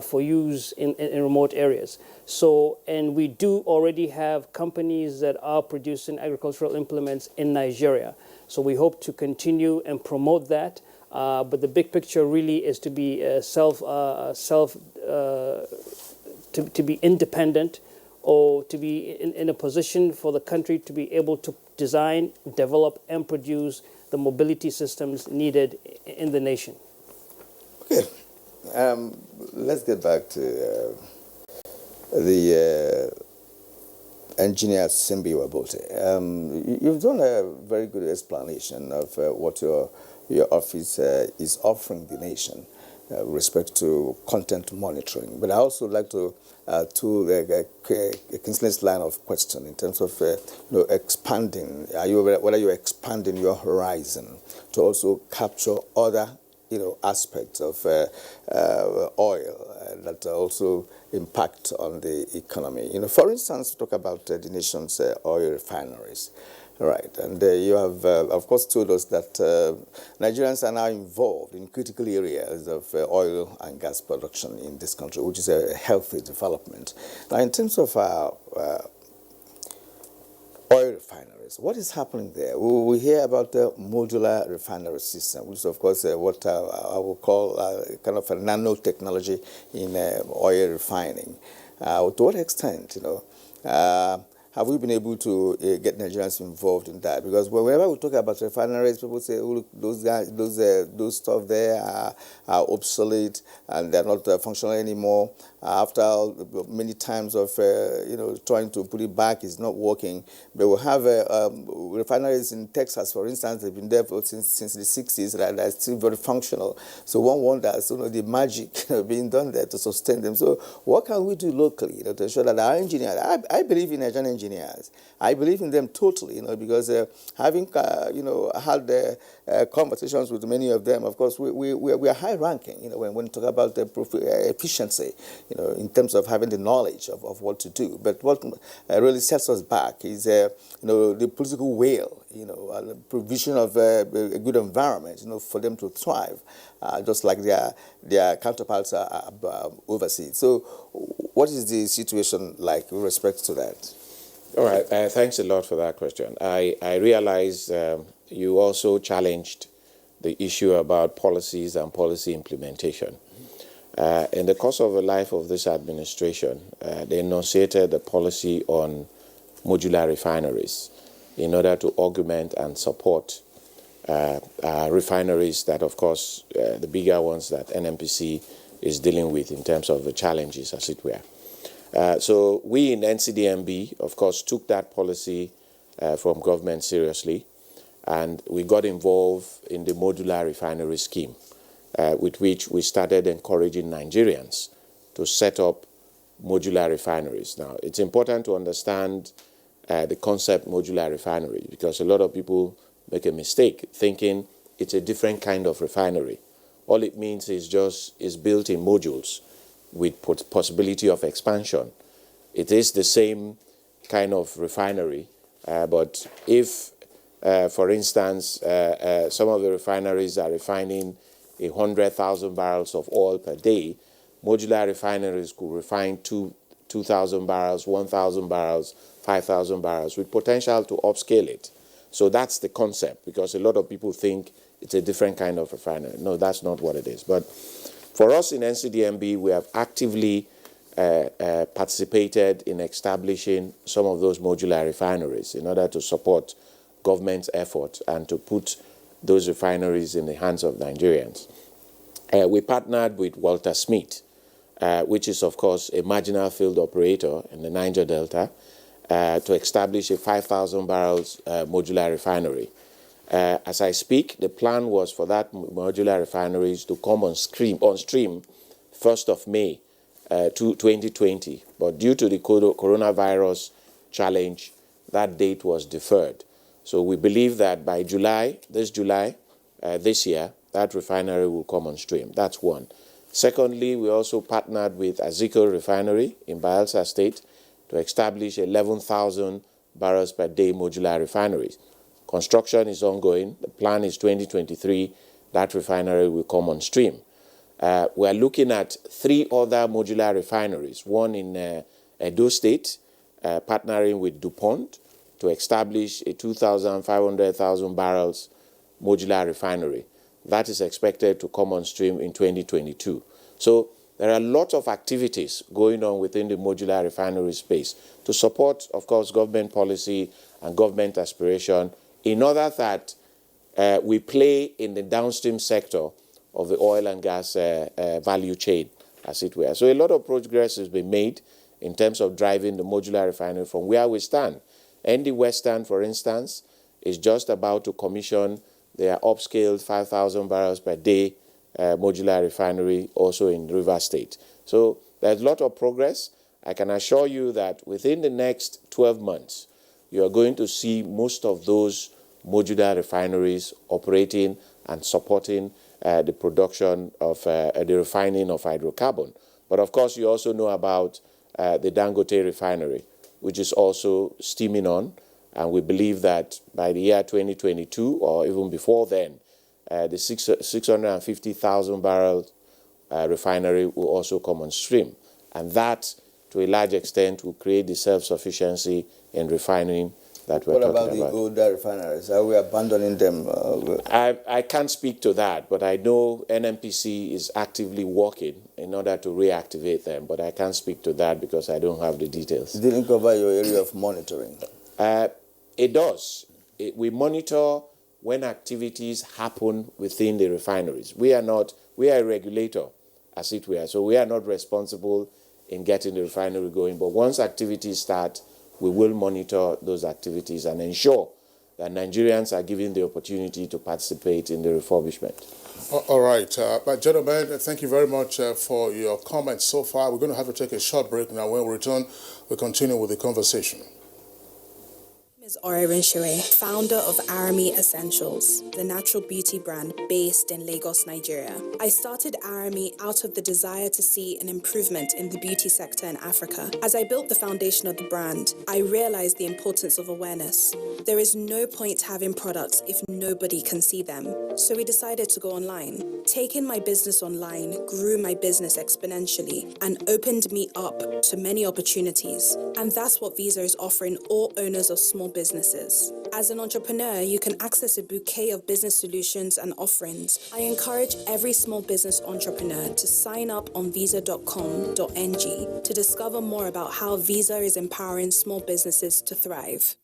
Speaker 2: for use in remote areas. So, and we do already have companies that are producing agricultural implements in Nigeria. So we hope to continue and promote that. But the big picture really is to be to be independent, or to be in a position for the country to be able to design, develop, and produce the mobility systems needed in the nation.
Speaker 3: Okay, let's get back to the engineer Simbi Wabote. You've done a very good explanation of what your office is offering the nation with respect to content monitoring. But I also like to a Kingsley's line of question in terms of expanding. Whether you're expanding your horizon to also capture other aspects of oil that also impact on the economy. For instance, talk about the nation's oil refineries. Right, and you have, of course, told us that Nigerians are now involved in critical areas of oil and gas production in this country, which is a healthy development. Now, in terms of oil refineries, what is happening there? We hear about the modular refinery system, which is, of course, what I would call kind of a nanotechnology in oil refining. To what extent, have we been able to get Nigerians involved in that? Because whenever we talk about refineries, people say, "Oh, look, those guys, those stuff there are obsolete and they're not functional anymore." After many times of trying to put it back, it's not working. But we have refineries in Texas, for instance. They've been there since the 60s. That are still very functional. So one wonders, the magic being done there to sustain them. So what can we do locally, to ensure that our engineers? I believe in Nigerian engineers. I believe in them totally, because having had conversations with many of them, of course, we are high ranking. When we talk about the efficiency, in terms of having the knowledge of what to do. But what really sets us back is the political will, and the provision of a good environment, for them to thrive, just like their counterparts are overseas. So, what is the situation like with respect to that?
Speaker 4: All right. Thanks a lot for that question. I realize you also challenged the issue about policies and policy implementation. In the course of the life of this administration, they enunciated a policy on modular refineries in order to augment and support refineries that, of course, the bigger ones that NNPC is dealing with in terms of the challenges, as it were. So we in NCDMB, of course, took that policy from government seriously. and we got involved in the modular refinery scheme, with which we started encouraging Nigerians to set up modular refineries. Now, it's important to understand the concept modular refinery, because a lot of people make a mistake thinking it's a different kind of refinery. All it means is is built in modules with possibility of expansion. It is the same kind of refinery, but if, for instance, some of the refineries are refining 100,000 barrels of oil per day, modular refineries could refine 2,000 barrels, 1,000 barrels, 5,000 barrels, with potential to upscale it. So that's the concept, because a lot of people think it's a different kind of refinery. No, that's not what it is. But for us in NCDMB, we have actively participated in establishing some of those modular refineries in order to support government's efforts and to put those refineries in the hands of Nigerians. We partnered with Walter Smith, which is, of course, a marginal field operator in the Niger Delta, to establish a 5,000 barrels modular refinery. As I speak, the plan was for that modular refineries to come on stream 1st of May 2020. But due to the coronavirus challenge, that date was deferred. So we believe that by July this year, that refinery will come on stream. That's one. Secondly, we also partnered with Aziko Refinery in Bayelsa State to establish 11,000 barrels per day modular refineries. Construction is ongoing. The plan is 2023. That refinery will come on stream. We are looking at 3 other modular refineries, one in Edo State, partnering with DuPont to establish a 2,500,000 barrels modular refinery. That is expected to come on stream in 2022. So there are lots of activities going on within the modular refinery space to support, of course, government policy and government aspiration in order that we play in the downstream sector of the oil and gas value chain, as it were. So a lot of progress has been made in terms of driving the modular refinery from where we stand. ND Western, for instance, is just about to commission their upscaled 5,000 barrels per day modular refinery also in River State. So there's a lot of progress. I can assure you that within the next 12 months, you are going to see most of those modular refineries operating and supporting the production of the refining of hydrocarbon. But of course, you also know about the Dangote refinery, which is also steaming on. And we believe that by the year 2022, or even before then, the 650,000 barrel refinery will also come on stream. And that, to a large extent, will create the self-sufficiency in refining that we're talking about. What about
Speaker 3: the older refineries? Are we abandoning them?
Speaker 4: I can't speak to that, but I know NNPC is actively working in order to reactivate them, but I can't speak to that because I don't have the details.
Speaker 3: It didn't cover your area of monitoring?
Speaker 4: It does. We monitor when activities happen within the refineries. We are a regulator, as it were, so we are not responsible in getting the refinery going, but once activities start, we will monitor those activities and ensure that Nigerians are given the opportunity to participate in the refurbishment.
Speaker 1: All right. But gentlemen, thank you very much for your comments so far. We're going to have to take a short break now. When we return, we'll continue with the conversation.
Speaker 6: Is Orerin Shure, founder of Arami Essentials, the natural beauty brand based in Lagos, Nigeria. I started Arami out of the desire to see an improvement in the beauty sector in Africa. As I built the foundation of the brand, I realized the importance of awareness. There is no point having products if nobody can see them. So we decided to go online. Taking my business online grew my business exponentially and opened me up to many opportunities. And that's what Visa is offering all owners of small businesses. As an entrepreneur, you can access a bouquet of business solutions and offerings. I encourage every small business entrepreneur to sign up on visa.com.ng to discover more about how Visa is empowering small businesses to thrive.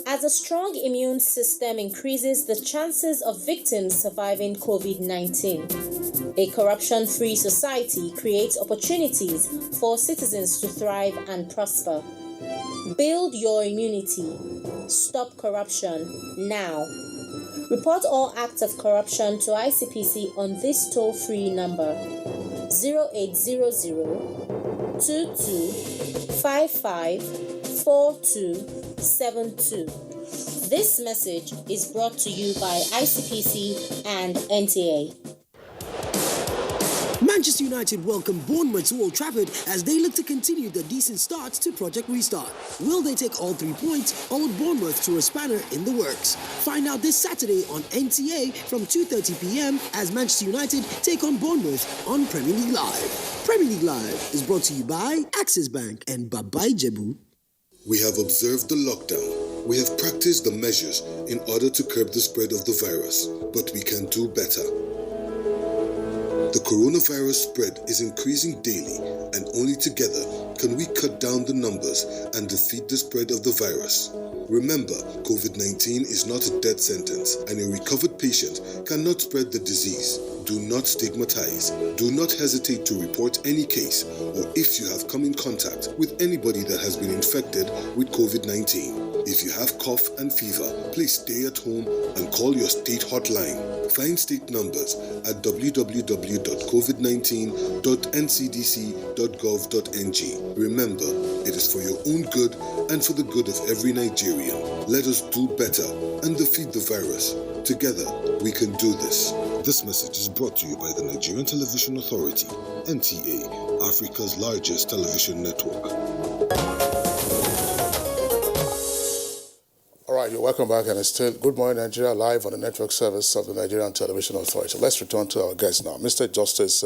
Speaker 7: As a strong immune system increases the chances of victims surviving COVID-19, a corruption-free society creates opportunities for citizens to thrive and prosper. Build your immunity. Stop corruption now. Report all acts of corruption to ICPC on this toll-free number 0800 2255 4272. This message is brought to you by ICPC and NTA.
Speaker 8: Manchester United welcome Bournemouth to Old Trafford as they look to continue their decent start to Project Restart. Will they take all 3 points, or will Bournemouth throw a spanner in the works? Find out this Saturday on NTA from 2:30 p.m. as Manchester United take on Bournemouth on Premier League Live. Premier League Live is brought to you by Axis Bank and Babai Jebu.
Speaker 9: We have observed the lockdown. We have practiced the measures in order to curb the spread of the virus, but we can do better. The coronavirus spread is increasing daily, and only together can we cut down the numbers and defeat the spread of the virus. Remember, COVID-19 is not a death sentence, and a recovered patient cannot spread the disease. Do not stigmatize. Do not hesitate to report any case, or if you have come in contact with anybody that has been infected with COVID-19. If you have cough and fever, please stay at home and call your state hotline. Find state numbers at www.covid19.ncdc.gov.ng. Remember, it is for your own good and for the good of every Nigerian. Let us do better and defeat the virus. Together, we can do this. This message is brought to you by the Nigerian Television Authority, NTA, Africa's largest television network.
Speaker 1: All right, you're welcome back, and it's still Good Morning Nigeria live on the network service of the Nigerian Television Authority. Let's return to our guest now. Mr. Justice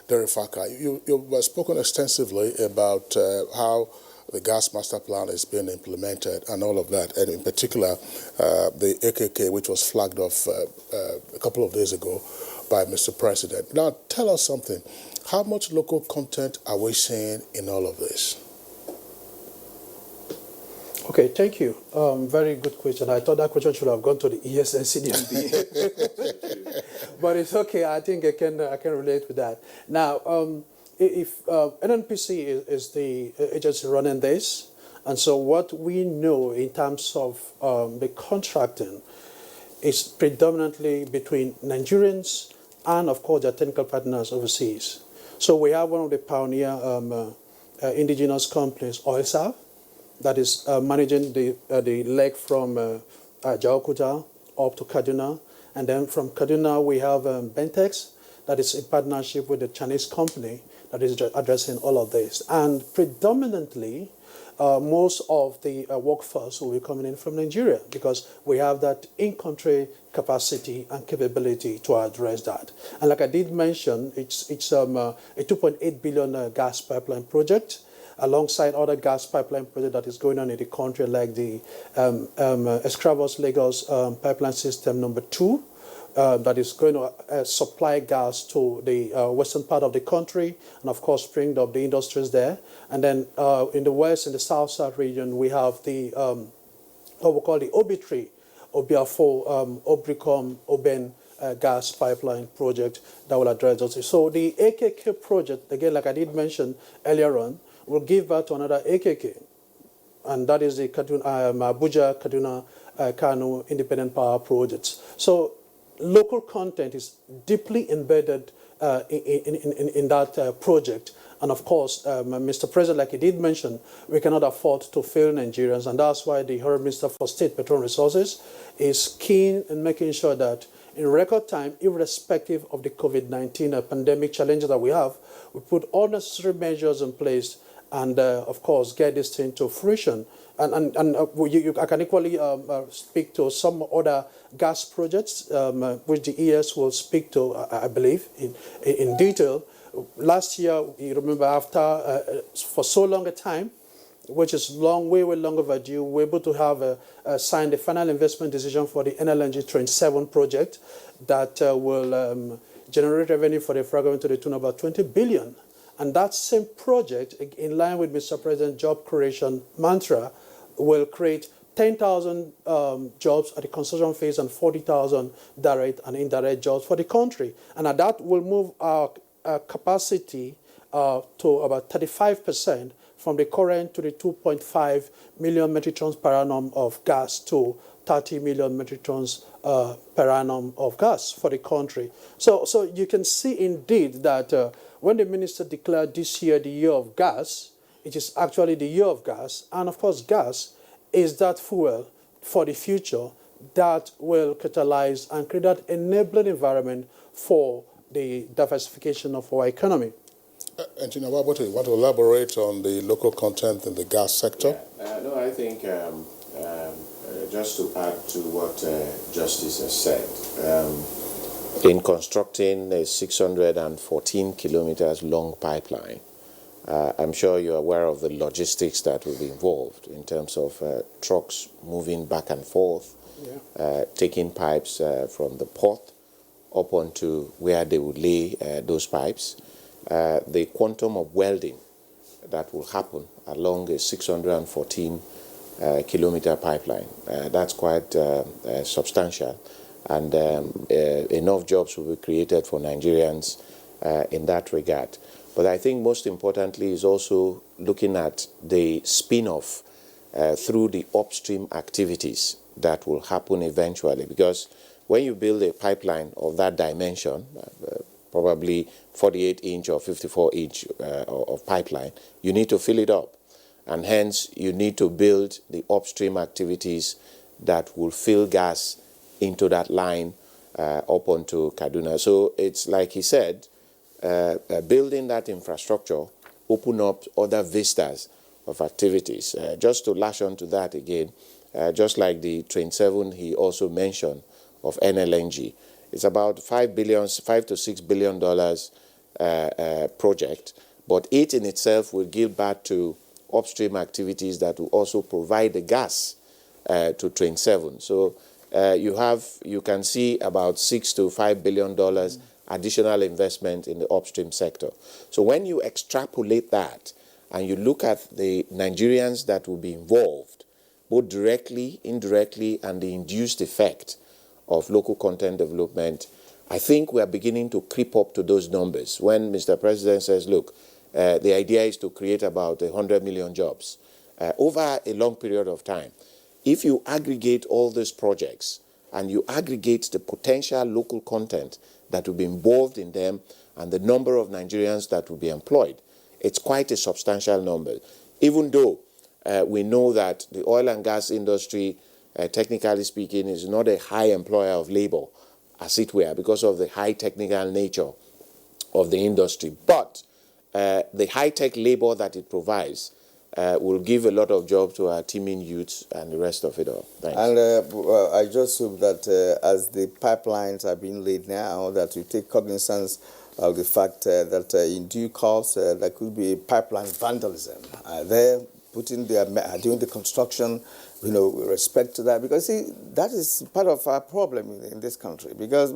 Speaker 1: Derifaka, you've spoken extensively about how the gas master plan is being implemented and all of that, and in particular the AKK, which was flagged off a couple of days ago by Mr. President. Now, tell us something. How much local content are we seeing in all of this?
Speaker 5: Okay, thank you. Very good question. I thought that question should have gone to the ESNCDMB. But it's okay. I think I can relate with that. Now, if NNPC is the agency running this, and so what we know in terms of the contracting is predominantly between Nigerians and, of course, their technical partners overseas. So we have one of the pioneer indigenous companies, OISAF, that is managing the leg from Jaokuta up to Kaduna. And then from Kaduna, we have Bentex, that is in partnership with the Chinese company that is addressing all of this. And predominantly, most of the workforce will be coming in from Nigeria because we have that in-country capacity and capability to address that. And like I did mention, it's a 2.8 billion gas pipeline project, alongside other gas pipeline project that is going on in the country, like the Escravos-Lagos pipeline system number 2, that is going to supply gas to the western part of the country, and of course bring up the industries there. And then in the west, in the south-south region, we have the what we call the OB3, Obiafo, Obricom, Oben gas pipeline project that will address those. So the AKK project, again, like I did mention earlier on, will give birth to another AKK, and that is the Abuja Kaduna Kano Independent Power Projects. So local content is deeply embedded in that project. And of course, Mr. President, like he did mention, we cannot afford to fail Nigerians, and that's why the Honorable Minister for State Petroleum Resources is keen in making sure that in record time, irrespective of the COVID-19 pandemic challenges that we have, we put all necessary measures in place and, of course, get this thing to fruition. And I can equally speak to some other gas projects, which the ES will speak to, I believe, in detail. Last year, you remember, after for so long a time, which is way long overdue, we're able to have signed the final investment decision for the NLNG Train 7 project that will generate revenue for the federal government to the tune of about 20 billion. And that same project, in line with Mr. President's job creation mantra, will create 10,000 jobs at the construction phase and 40,000 direct and indirect jobs for the country. And that will move our capacity to about 35% from the current to the 2.5 million metric tons per annum of gas to 30 million metric tons per annum of gas for the country. So you can see indeed that when the minister declared this year the year of gas, it is actually the year of gas. And of course, gas is that fuel for the future that will catalyze and create that enabling environment for the diversification of our economy.
Speaker 1: Engineer Wabote, you want to elaborate on the local content in the gas sector?
Speaker 4: Yeah. No, I think just to add to what Justice has said, in constructing a 614 kilometers long pipeline, I'm sure you're aware of the logistics that will be involved in terms of trucks moving back and forth, taking pipes from the port up onto where they would lay those pipes. The quantum of welding that will happen along a 614 kilometer pipeline, that's quite substantial, and enough jobs will be created for Nigerians in that regard. But I think most importantly is also looking at the spin-off through the upstream activities that will happen eventually, because when you build a pipeline of that dimension, probably 48-inch or 54-inch of pipeline, you need to fill it up. And hence, you need to build the upstream activities that will fill gas into that line up onto Kaduna. So it's like he said, building that infrastructure open up other vistas of activities. Just to lash on to that again, just like the Train 7 he also mentioned of NLNG, it's about $5 to $6 billion project, but it in itself will give back to upstream activities that will also provide the gas to Train 7. So you can see about $6 to $5 billion additional investment in the upstream sector. So when you extrapolate that and you look at the Nigerians that will be involved, both directly, indirectly, and the induced effect of local content development, I think we are beginning to creep up to those numbers. When Mr. President says, look, the idea is to create about 100 million jobs over a long period of time. If you aggregate all these projects and you aggregate the potential local content that will be involved in them and the number of Nigerians that will be employed, it's quite a substantial number. Even though we know that the oil and gas industry, technically speaking, is not a high employer of labor, as it were, because of the high technical nature of the industry. But the high-tech labor that it provides will give a lot of jobs to our teeming youths and the rest of it all. Thanks.
Speaker 3: And I just hope that as the pipelines are being laid now, that we take cognizance of the fact that in due course there could be pipeline vandalism. They're doing the construction, with respect to that, because see, that is part of our problem in this country. Because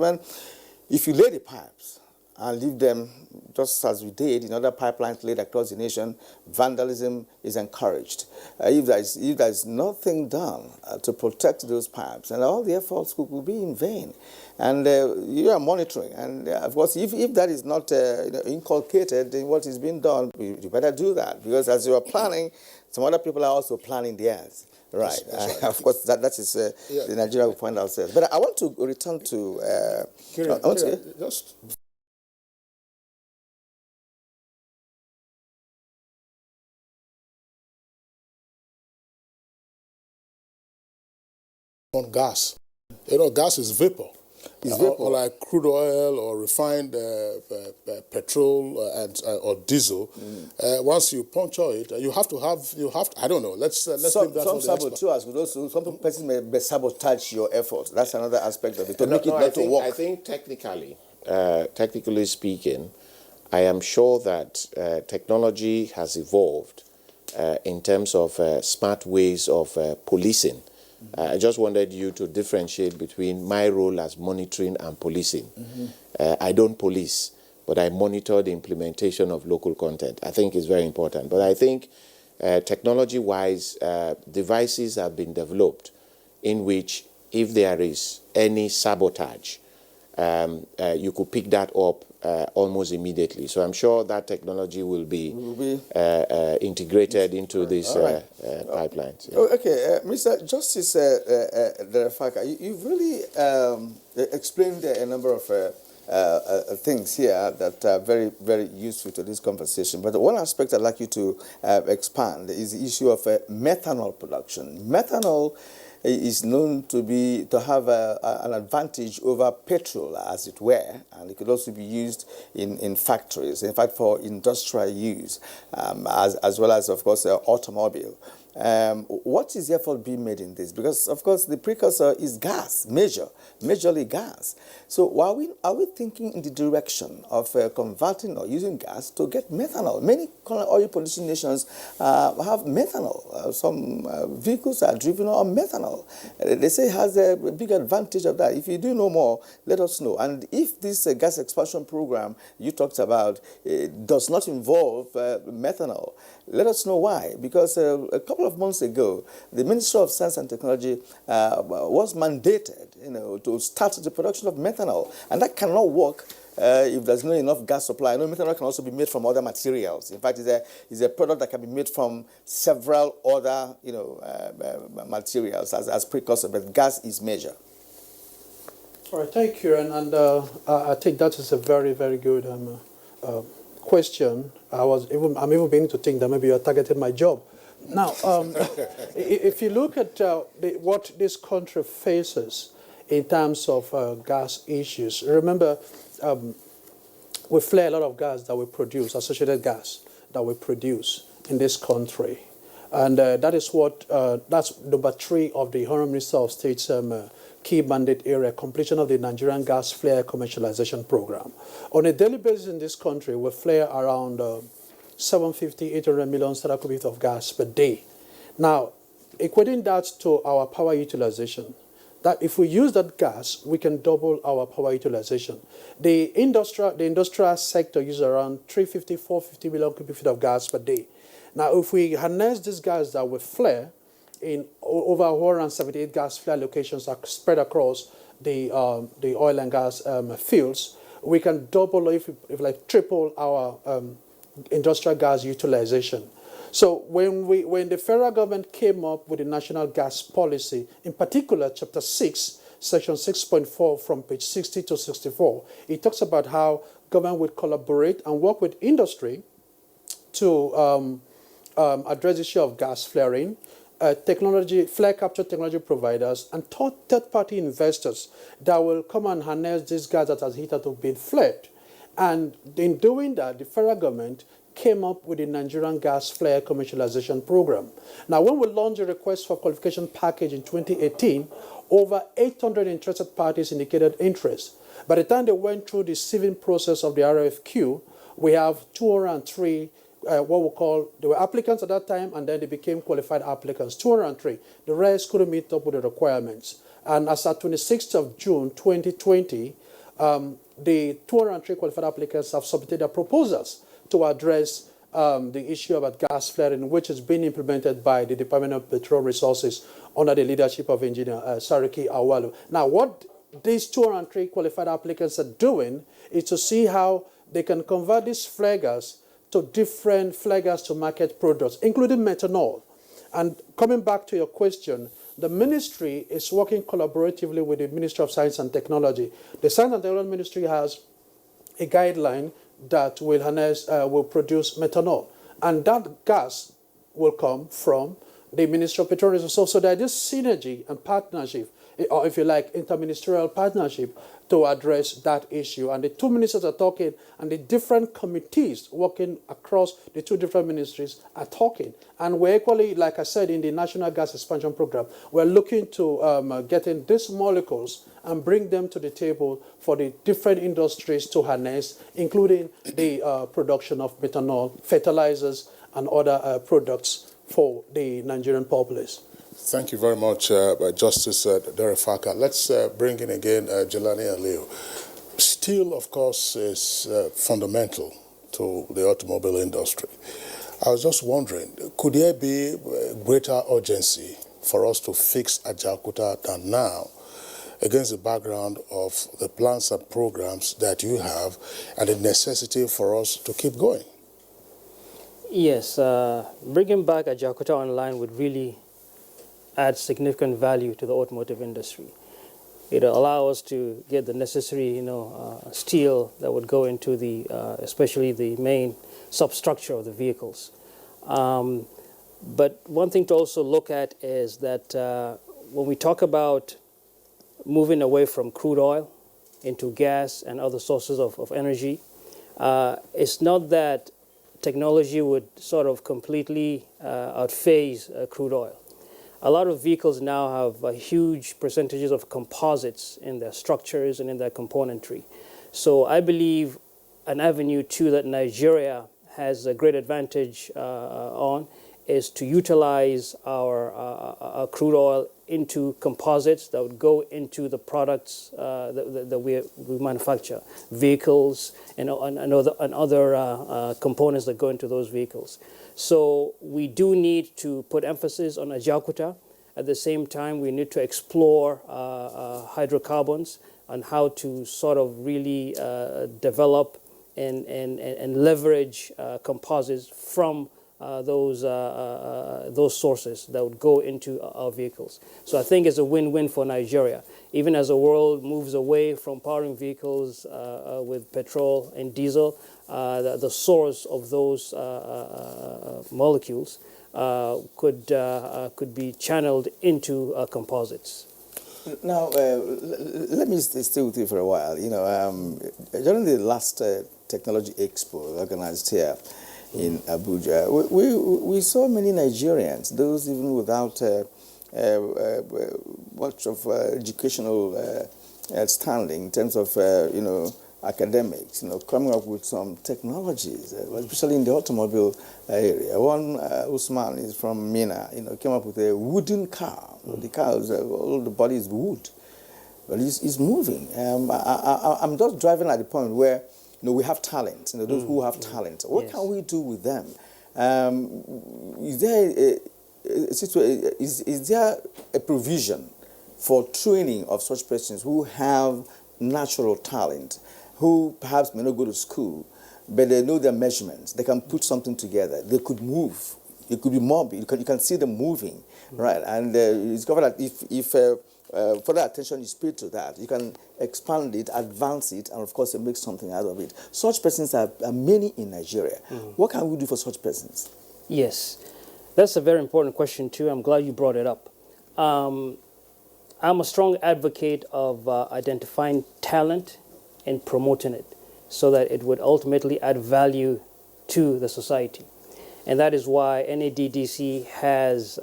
Speaker 3: if you lay the pipes and leave them just as we did in other pipelines laid across the nation, vandalism is encouraged. If there is nothing done to protect those pipes, and all the efforts will be in vain. And you are monitoring. And of course, if that is not inculcated in what is being done, you better do that. Because as you are planning, some other people are also planning theirs. Right. Right. Of course, that is the Nigeria will find ourselves. But I want to return to...
Speaker 1: just... on gas. Gas is vapor.
Speaker 3: It's vapor.
Speaker 1: Or like crude oil or refined petrol or diesel. Once you puncture it, you have to, I don't know, let's leave that
Speaker 3: some
Speaker 1: for the
Speaker 3: saboteurs would also, some person may sabotage your effort. That's another aspect of it, to make it not to work.
Speaker 4: I think technically speaking, I am sure that technology has evolved in terms of smart ways of policing. I just wanted you to differentiate between my role as monitoring and policing. I don't police, but I monitor the implementation of local content. I think it's very important. But I think technology-wise, devices have been developed in which if there is any sabotage, you could pick that up almost immediately. So I'm sure that technology will be integrated into these pipelines. Yeah.
Speaker 3: Okay, Mr. Justice Derefaka, you've really explained a number of things here that are very, very useful to this conversation. But one aspect I'd like you to expand is the issue of methanol production. Methanol is known to have an advantage over petrol, as it were, and it could also be used in factories, in fact, for industrial use, as well as, of course, automobile. What is the effort being made in this? Because, of course, the precursor is gas, majorly gas. So are we thinking in the direction of converting or using gas to get methanol? Many oil-producing nations have methanol. Some vehicles are driven on methanol. They say it has a big advantage of that. If you do know more, let us know. And if this gas expansion program you talked about does not involve methanol, let us know why. Because a couple of months ago, the Ministry of Science and Technology was mandated, to start the production of methanol, and that cannot work if there's not enough gas supply. I know methanol can also be made from other materials. In fact, it's a product that can be made from several other, materials as precursor, but gas is major.
Speaker 5: All right, thank you, and I think that is a very, very good question. I'm even beginning to think that maybe you are targeting my job. Now, if you look at what this country faces in terms of gas issues, remember, we flare a lot of gas that we produce, associated gas that we produce in this country. And that is that's number 3 of the Honorable Minister of State's key mandate area, completion of the Nigerian gas flare commercialization program. On a daily basis in this country, we flare around 750, 800 million standard cubic feet of gas per day. Now, equating that to our power utilization, that if we use that gas, we can double our power utilization. The industrial sector uses around 350, 450 million cubic feet of gas per day. Now, if we harness this gas that we flare in over 178 gas flare locations are spread across the oil and gas fields, we can double, if like triple our industrial gas utilization. So when the federal government came up with the national gas policy, in particular chapter 6, section 6.4 from page 60 to 64, it talks about how government would collaborate and work with industry to address the issue of gas flaring, flare capture technology providers, and third-party investors that will come and harness this gas that has hitherto been flared. And in doing that, the federal government came up with the Nigerian gas flare commercialization program. Now, when we launched a request for qualification package in 2018, over 800 interested parties indicated interest. By the time they went through the sieving process of the RFQ, we have 203 what we call, they were applicants at that time, and then they became qualified applicants, 203. The rest couldn't meet up with the requirements. And as at 26th of June 2020, the 203 qualified applicants have submitted their proposals to address the issue about gas flaring, which is being implemented by the Department of Petroleum Resources under the leadership of Engineer Sariki Awalu. Now, what these 203 qualified applicants are doing is to see how they can convert these flare gas to different flare gas to market products, including methanol. And coming back to your question, the ministry is working collaboratively with the Ministry of Science and Technology. The Science and Technology Ministry has a guideline that will produce methanol. And that gas will come from the Ministry of Petroleum Resources. So there is this synergy and partnership, or if you like, interministerial partnership to address that issue. And the two ministers are talking, and the different committees working across the two different ministries are talking. And we're equally, like I said, in the National Gas Expansion Program, we're looking to get in these molecules and bring them to the table for the different industries to harness, including the production of methanol, fertilizers, and other products for the Nigerian populace.
Speaker 1: Thank you very much, Justice Derefaka. Let's bring in again Jelani and Leo. Steel, of course, is fundamental to the automobile industry. I was just wondering, could there be greater urgency for us to fix Ajaokuta than now? against the background of the plans and programs that you have and the necessity for us to keep going?
Speaker 2: Yes, bringing back Ajaokuta online would really add significant value to the automotive industry. It will allow us to get the necessary, steel that would go into the, especially the main substructure of the vehicles. But one thing to also look at is that when we talk about moving away from crude oil into gas and other sources of energy, it's not that technology would sort of completely outphase crude oil. A lot of vehicles now have huge percentages of composites in their structures and in their componentry. So I believe an avenue too that Nigeria has a great advantage on is to utilize our crude oil into composites that would go into the products that we manufacture, vehicles and other components that go into those vehicles. So we do need to put emphasis on Ajaokuta. At the same time, we need to explore hydrocarbons and how to sort of really develop and leverage composites from those sources that would go into our vehicles. So I think it's a win-win for Nigeria. Even as the world moves away from powering vehicles with petrol and diesel, the source of those molecules could be channeled into composites.
Speaker 3: Now, let me stay with you for a while. During the last Technology Expo organized here in Abuja, we saw many Nigerians, those even without much of educational standing in terms of, academics, coming up with some technologies, especially in the automobile area. One, Usman, is from Mina, came up with a wooden car. The car is, all the body is wood, but it's moving. I'm just driving at the point where, we have talent, those who have talent. What can we do with them? Is there a provision for training of such persons who have natural talent, who perhaps may not go to school, but they know their measurements? They can put something together. They could move. It could be mobile. You can see them moving, right? And discover that if further attention is paid to that, you can expand it, advance it, and of course, make something out of it. Such persons are many in Nigeria. What can we do for such persons?
Speaker 2: Yes, that's a very important question too. I'm glad you brought it up. I'm a strong advocate of identifying talent and promoting it so that it would ultimately add value to the society. And that is why NADDC has,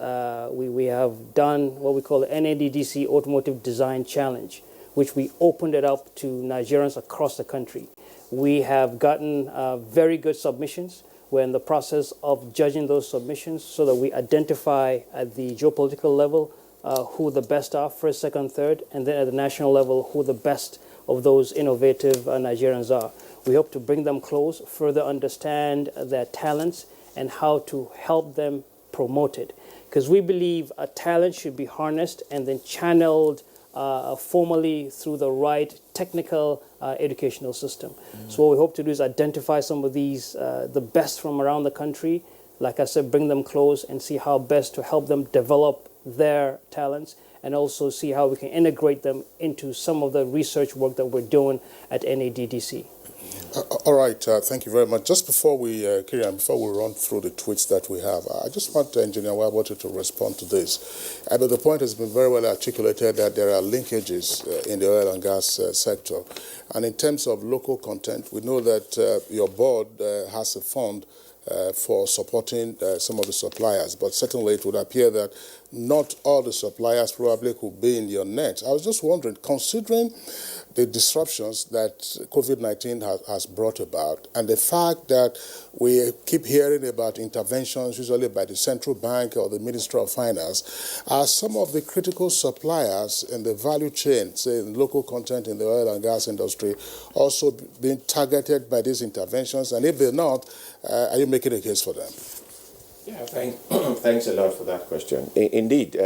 Speaker 2: we have done what we call the NADDC Automotive Design Challenge, which we opened it up to Nigerians across the country. We have gotten very good submissions. We're in the process of judging those submissions so that we identify at the geopolitical level who the best are, first, second, third, and then at the national level who the best of those innovative Nigerians are. We hope to bring them close, further understand their talents, and how to help them promote it. Because we believe a talent should be harnessed and then channeled formally through the right technical educational system. So what we hope to do is identify some of these, the best from around the country, like I said, bring them close and see how best to help them develop their talents, and also see how we can integrate them into some of the research work that we're doing at NADDC.
Speaker 1: All right, thank you very much. Just before we carry on, before we run through the tweets that we have, I just want Engineer Wabotu to respond to this. But the point has been very well articulated that there are linkages in the oil and gas sector. And in terms of local content, we know that your board has a fund for supporting some of the suppliers, but certainly it would appear that not all the suppliers probably could be in your net. I was just wondering, considering the disruptions that COVID-19 has brought about, and the fact that we keep hearing about interventions usually by the central bank or the Ministry of Finance, are some of the critical suppliers in the value chain, say in local content in the oil and gas industry, also being targeted by these interventions? And if they're not, are you making a case for them?
Speaker 4: Yeah, thanks a lot for that question. Indeed,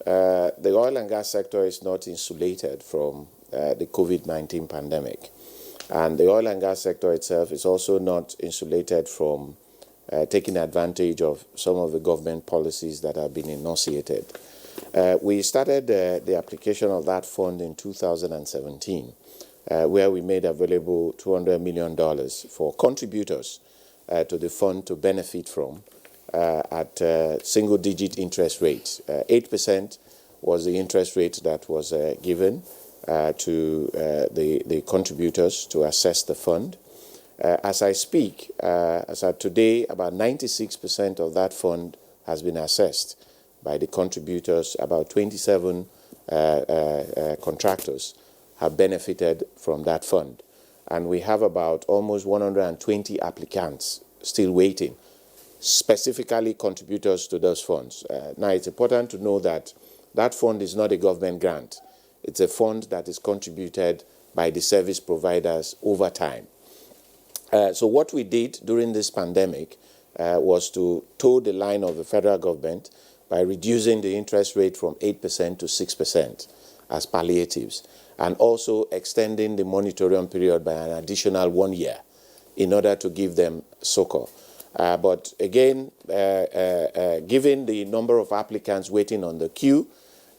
Speaker 4: the oil and gas sector is not insulated from the COVID-19 pandemic. And the oil and gas sector itself is also not insulated from taking advantage of some of the government policies that have been enunciated. We started the application of that fund in 2017, where we made available $200 million for contributors to the fund to benefit from at single-digit interest rates. 8% was the interest rate that was given to the contributors to assess the fund. As I speak, as of today, about 96% of that fund has been assessed by the contributors. About 27 contractors have benefited from that fund. And we have about almost 120 applicants still waiting, specifically contributors to those funds. Now, it's important to know that that fund is not a government grant. It's a fund that is contributed by the service providers over time. So what we did during this pandemic was to toe the line of the federal government by reducing the interest rate from 8% to 6% as palliatives, and also extending the moratorium period by an additional 1 year in order to give them succor. But again, given the number of applicants waiting on the queue,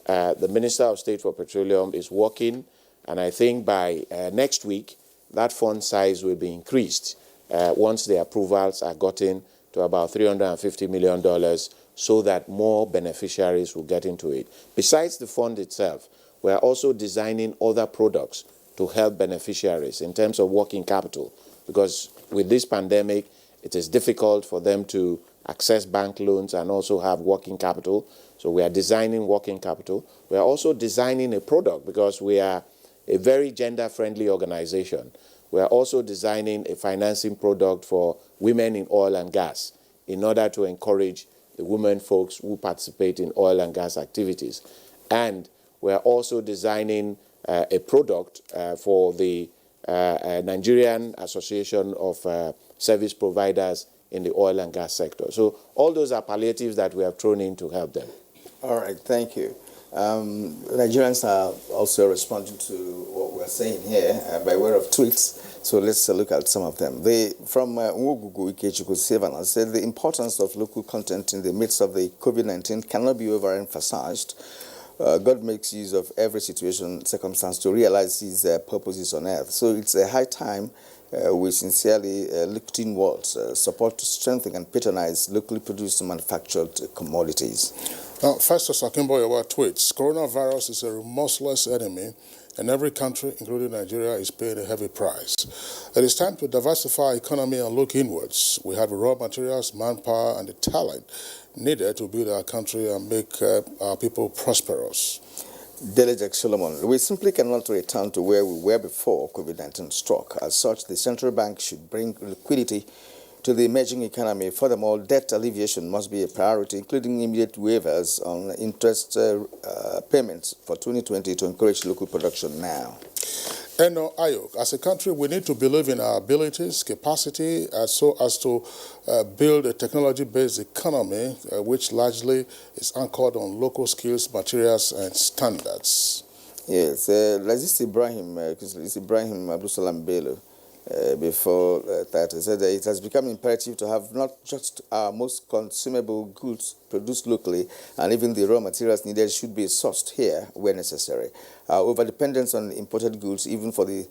Speaker 4: the Minister of State for Petroleum is working, and I think by next week, that fund size will be increased once the approvals are gotten to about $350 million, so that more beneficiaries will get into it. Besides the fund itself, we are also designing other products to help beneficiaries in terms of working capital, because with this pandemic, it is difficult for them to access bank loans and also have working capital. So we are designing working capital. We are also designing a product because we are a very gender-friendly organization. We are also designing a financing product for women in oil and gas in order to encourage the women folks who participate in oil and gas activities. And we are also designing a product for the Nigerian Association of Service Providers in the oil and gas sector. So all those are palliatives that we have thrown in to help them.
Speaker 3: All right, thank you. Nigerians are also responding to what we're saying here by way of tweets. So let's look at some of them. From Nwogugu Ikechukwu Sevana said the importance of local content in the midst of the COVID-19 cannot be overemphasized. God makes use of every situation, circumstance to realize his purposes on earth. So it's a high time we sincerely looked inwards, support to strengthen and patronize locally produced manufactured commodities.
Speaker 1: Now, Festus Akimboyewa tweets, coronavirus is a remorseless enemy, and every country, including Nigeria, is paying a heavy price. It is time to diversify our economy and look inwards. We have the raw materials, manpower, and the talent needed to build our country and make our people prosperous.
Speaker 3: Delegate Solomon, we simply cannot return to where we were before COVID-19 struck. As such, the central bank should bring liquidity to the emerging economy. Furthermore, debt alleviation must be a priority, including immediate waivers on interest payments for 2020 to encourage local production now.
Speaker 1: Eno Ayok, as a country, we need to believe in our abilities, capacity, so as to build a technology-based economy, which largely is anchored on local skills, materials, and standards.
Speaker 3: Yes, like this Ibrahim Abdusalam Bello, before that, he said that it has become imperative to have not just our most consumable goods produced locally, and even the raw materials needed should be sourced here where necessary. Our overdependence on imported goods, even for the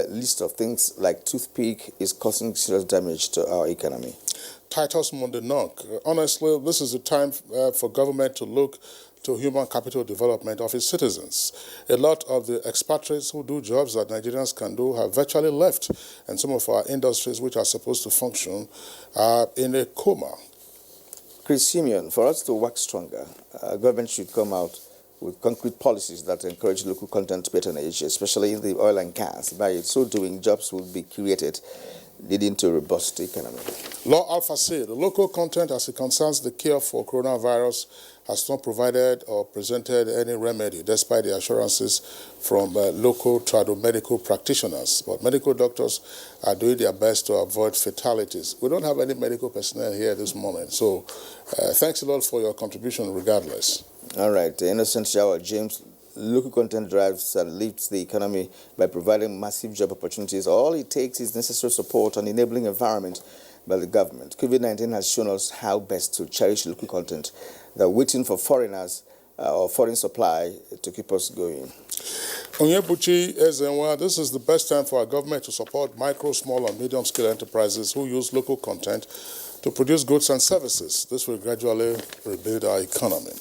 Speaker 3: list of things like toothpick, is causing serious damage to our economy.
Speaker 1: Titus Mondenok, honestly, this is the time for government to look to human capital development of its citizens. A lot of the expatriates who do jobs that Nigerians can do have virtually left, and some of our industries which are supposed to function are in a coma.
Speaker 3: Chris Simeon, for us to work stronger, government should come out with concrete policies that encourage local content patronage, especially in the oil and gas. By so doing, jobs will be created, leading to a robust economy.
Speaker 1: Law Alpha said the local content as it concerns the cure for coronavirus has not provided or presented any remedy, despite the assurances from local tradomedical practitioners. But medical doctors are doing their best to avoid fatalities. We don't have any medical personnel here at this moment, so thanks a lot for your contribution regardless.
Speaker 3: All right, Innocent Shower James, local content drives and lifts the economy by providing massive job opportunities. All it takes is necessary support and enabling environment by the government. COVID-19 has shown us how best to cherish local content. They're waiting for foreigners or foreign supply to keep us going.
Speaker 1: Onyebuchi Ezenwa, this is the best time for our government to support micro, small, and medium-scale enterprises who use local content to produce goods and services. This will gradually rebuild our economy.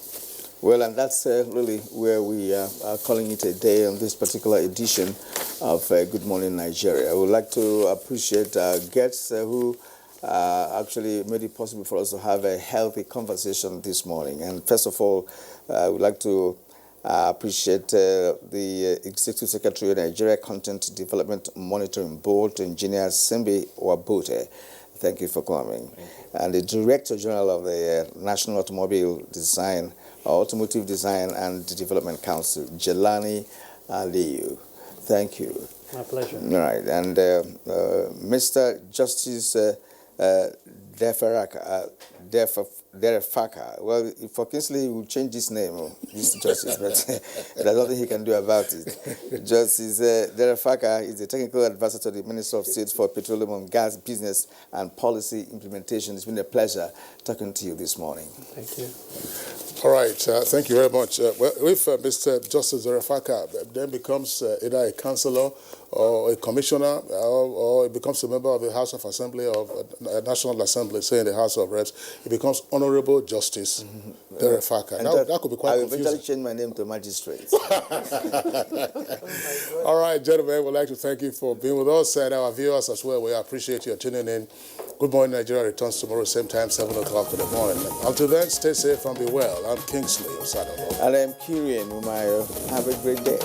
Speaker 3: Well, and that's really where we are calling it a day on this particular edition of Good Morning Nigeria. I would like to appreciate our guests who actually made it possible for us to have a healthy conversation this morning. And first of all, I would like to appreciate the Executive Secretary of Nigeria Content Development Monitoring Board, Engineer Simbi Wabote. Thank you for coming. And the Director General of the National Automotive Design and Development Council, Jelani Aliyu. Thank you.
Speaker 2: My pleasure.
Speaker 3: All right. And Mr. Justice Derefaka. Well, for Kingsley, we'll change his name, Mr. Justice, but there's nothing he can do about it. Justice Derefaka is the technical advisor to the Minister of State for Petroleum and Gas Business and Policy Implementation. It's been a pleasure talking to you this morning.
Speaker 2: Thank you.
Speaker 1: All right, thank you very much. Well, if Mr. Justice Derefaka then becomes either a councillor or a commissioner or he becomes a member of the House of Assembly of National Assembly, say in the House of Reps, he becomes Honorable Justice Derefaka. That could be quite confusing.
Speaker 3: I'll eventually change my name to Magistrate.
Speaker 1: All right, gentlemen, we'd like to thank you for being with us and our viewers as well. We appreciate you tuning in. Good Morning Nigeria returns tomorrow, same time, 7 o'clock in the morning. Until then, stay safe and be well. I'm Kingsley Osadolo.
Speaker 3: And I'm Kirian Umayo. Have a great day.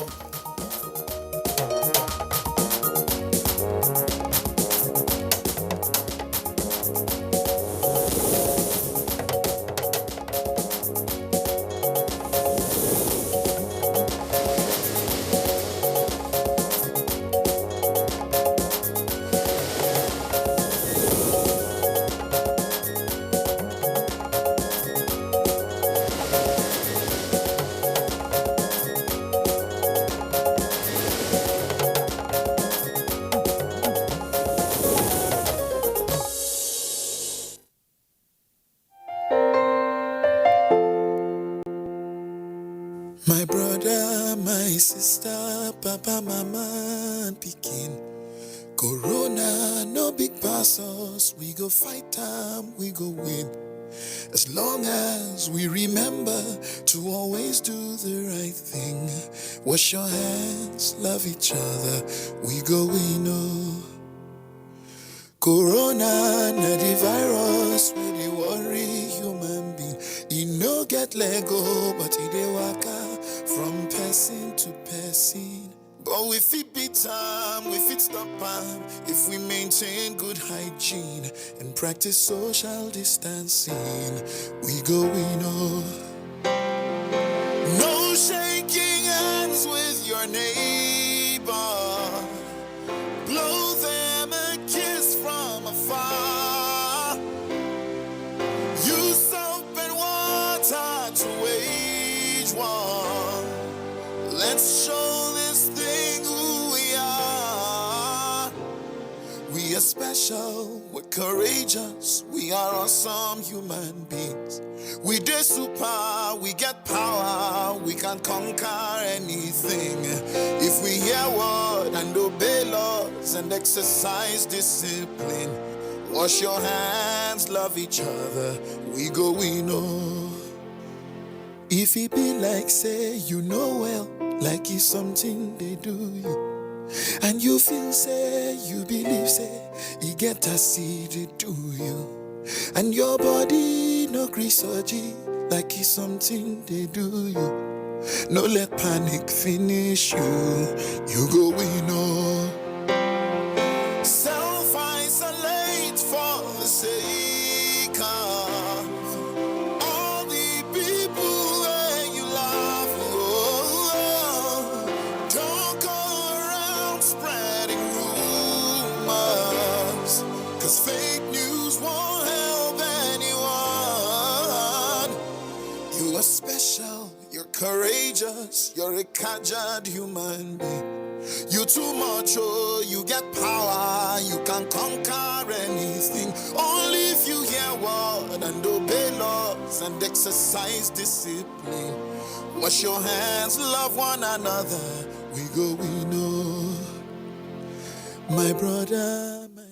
Speaker 10: My brother, my sister, papa, mama, and pikin. Corona, no big pass us. We go fight time, we go win. As long as we remember to always do the right thing. Wash your hands, love each other, we go win. Oh. Corona, na the virus, we dey worry human being. E no get Lego, but e dey waka from person to person. But we fit beat time, we fit stop time if we maintain good hygiene and practice social distancing. We go, we know. No shaking hands with your neighbor. Blow them a kiss from afar. Use soap and water to wage war. Let's show this thing who we are. We are special, we're courageous, we are awesome human beings. We dey super, we get power, we can conquer anything. If we hear word and obey laws and exercise discipline. Wash your hands, love each other, we go, we know. If it be like say you know well, like it's something they do you, and you feel say, you believe say, you get to see they do you, and your body no grisogy, like it's something they do you. No let panic finish you, you go, we know. Self-isolate for the sake of all the people that you love. Oh, don't go around spreading rumors, 'cause fake news won't help anyone. You are special, courageous, you're a caged human being. You too much, oh, you get power, you can conquer anything. Only if you hear word and obey laws and exercise discipline. Wash your hands, love one another, we go, we know. My brother, my...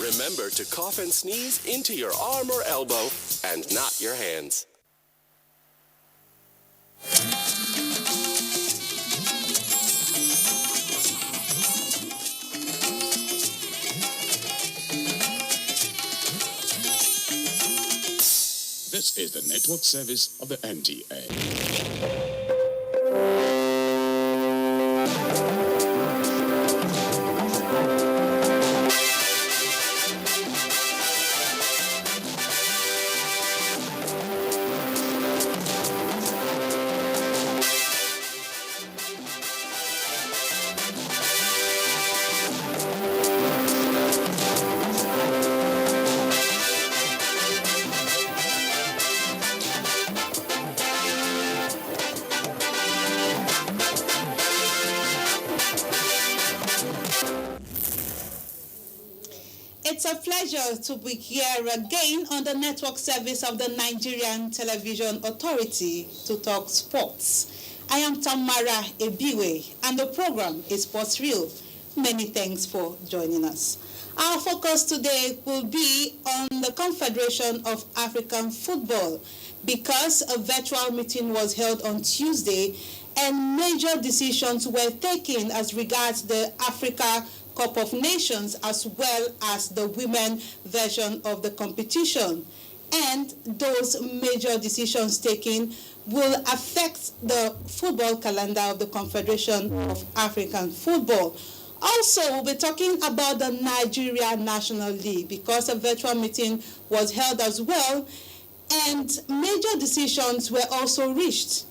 Speaker 11: Remember to cough and sneeze into your arm or elbow and not your hands.
Speaker 12: This is the network service of the NTA.
Speaker 13: It's a pleasure to be here again on the network service of the Nigerian Television Authority to talk sports. I am Tamara Ebiwe, and the program is Sports Real. Many thanks for joining us. Our focus today will be on the Confederation of African Football, because a virtual meeting was held on Tuesday and major decisions were taken as regards the Africa Cup of Nations as well as the women version of the competition. And those major decisions taken will affect the football calendar of the Confederation of African Football. Also, we'll be talking about the Nigeria National League, because a virtual meeting was held as well, and major decisions were also reached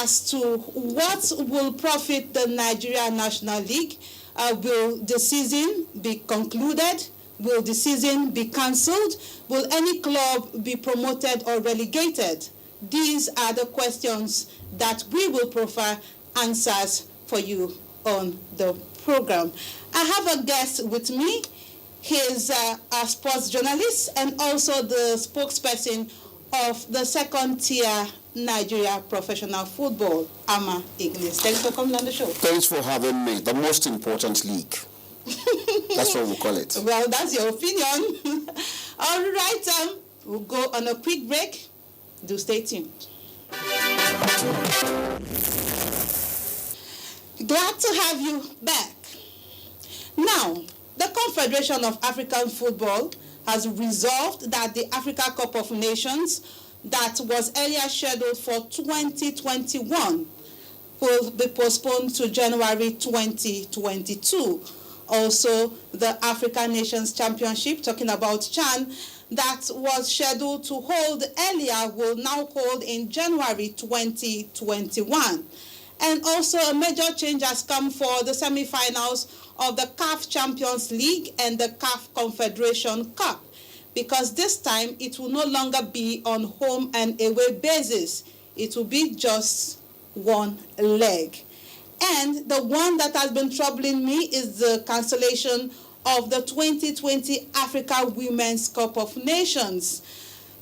Speaker 13: as to what will profit the Nigeria National League. Will the season be concluded? Will the season be cancelled? Will any club be promoted or relegated? These are the questions that we will provide answers for you on the program. I have a guest with me. He's a sports journalist and also the spokesperson of the second tier Nigeria Professional Football, Ama Ignis. Thanks for coming on the show.
Speaker 14: Thanks for having me. The most important league. That's what we call it.
Speaker 13: Well, that's your opinion. All right, we'll go on a quick break. Do stay tuned. Glad to have you back. Now, the Confederation of African Football has resolved that the Africa Cup of Nations that was earlier scheduled for 2021 will be postponed to January 2022. Also, the African Nations Championship, talking about CHAN, that was scheduled to hold earlier will now hold in January 2021. And also a major change has come for the semi-finals of the CAF Champions League and the CAF Confederation Cup, because this time it will no longer be on home and away basis. It will be just one leg. And the one that has been troubling me is the cancellation of the 2020 Africa Women's Cup of Nations.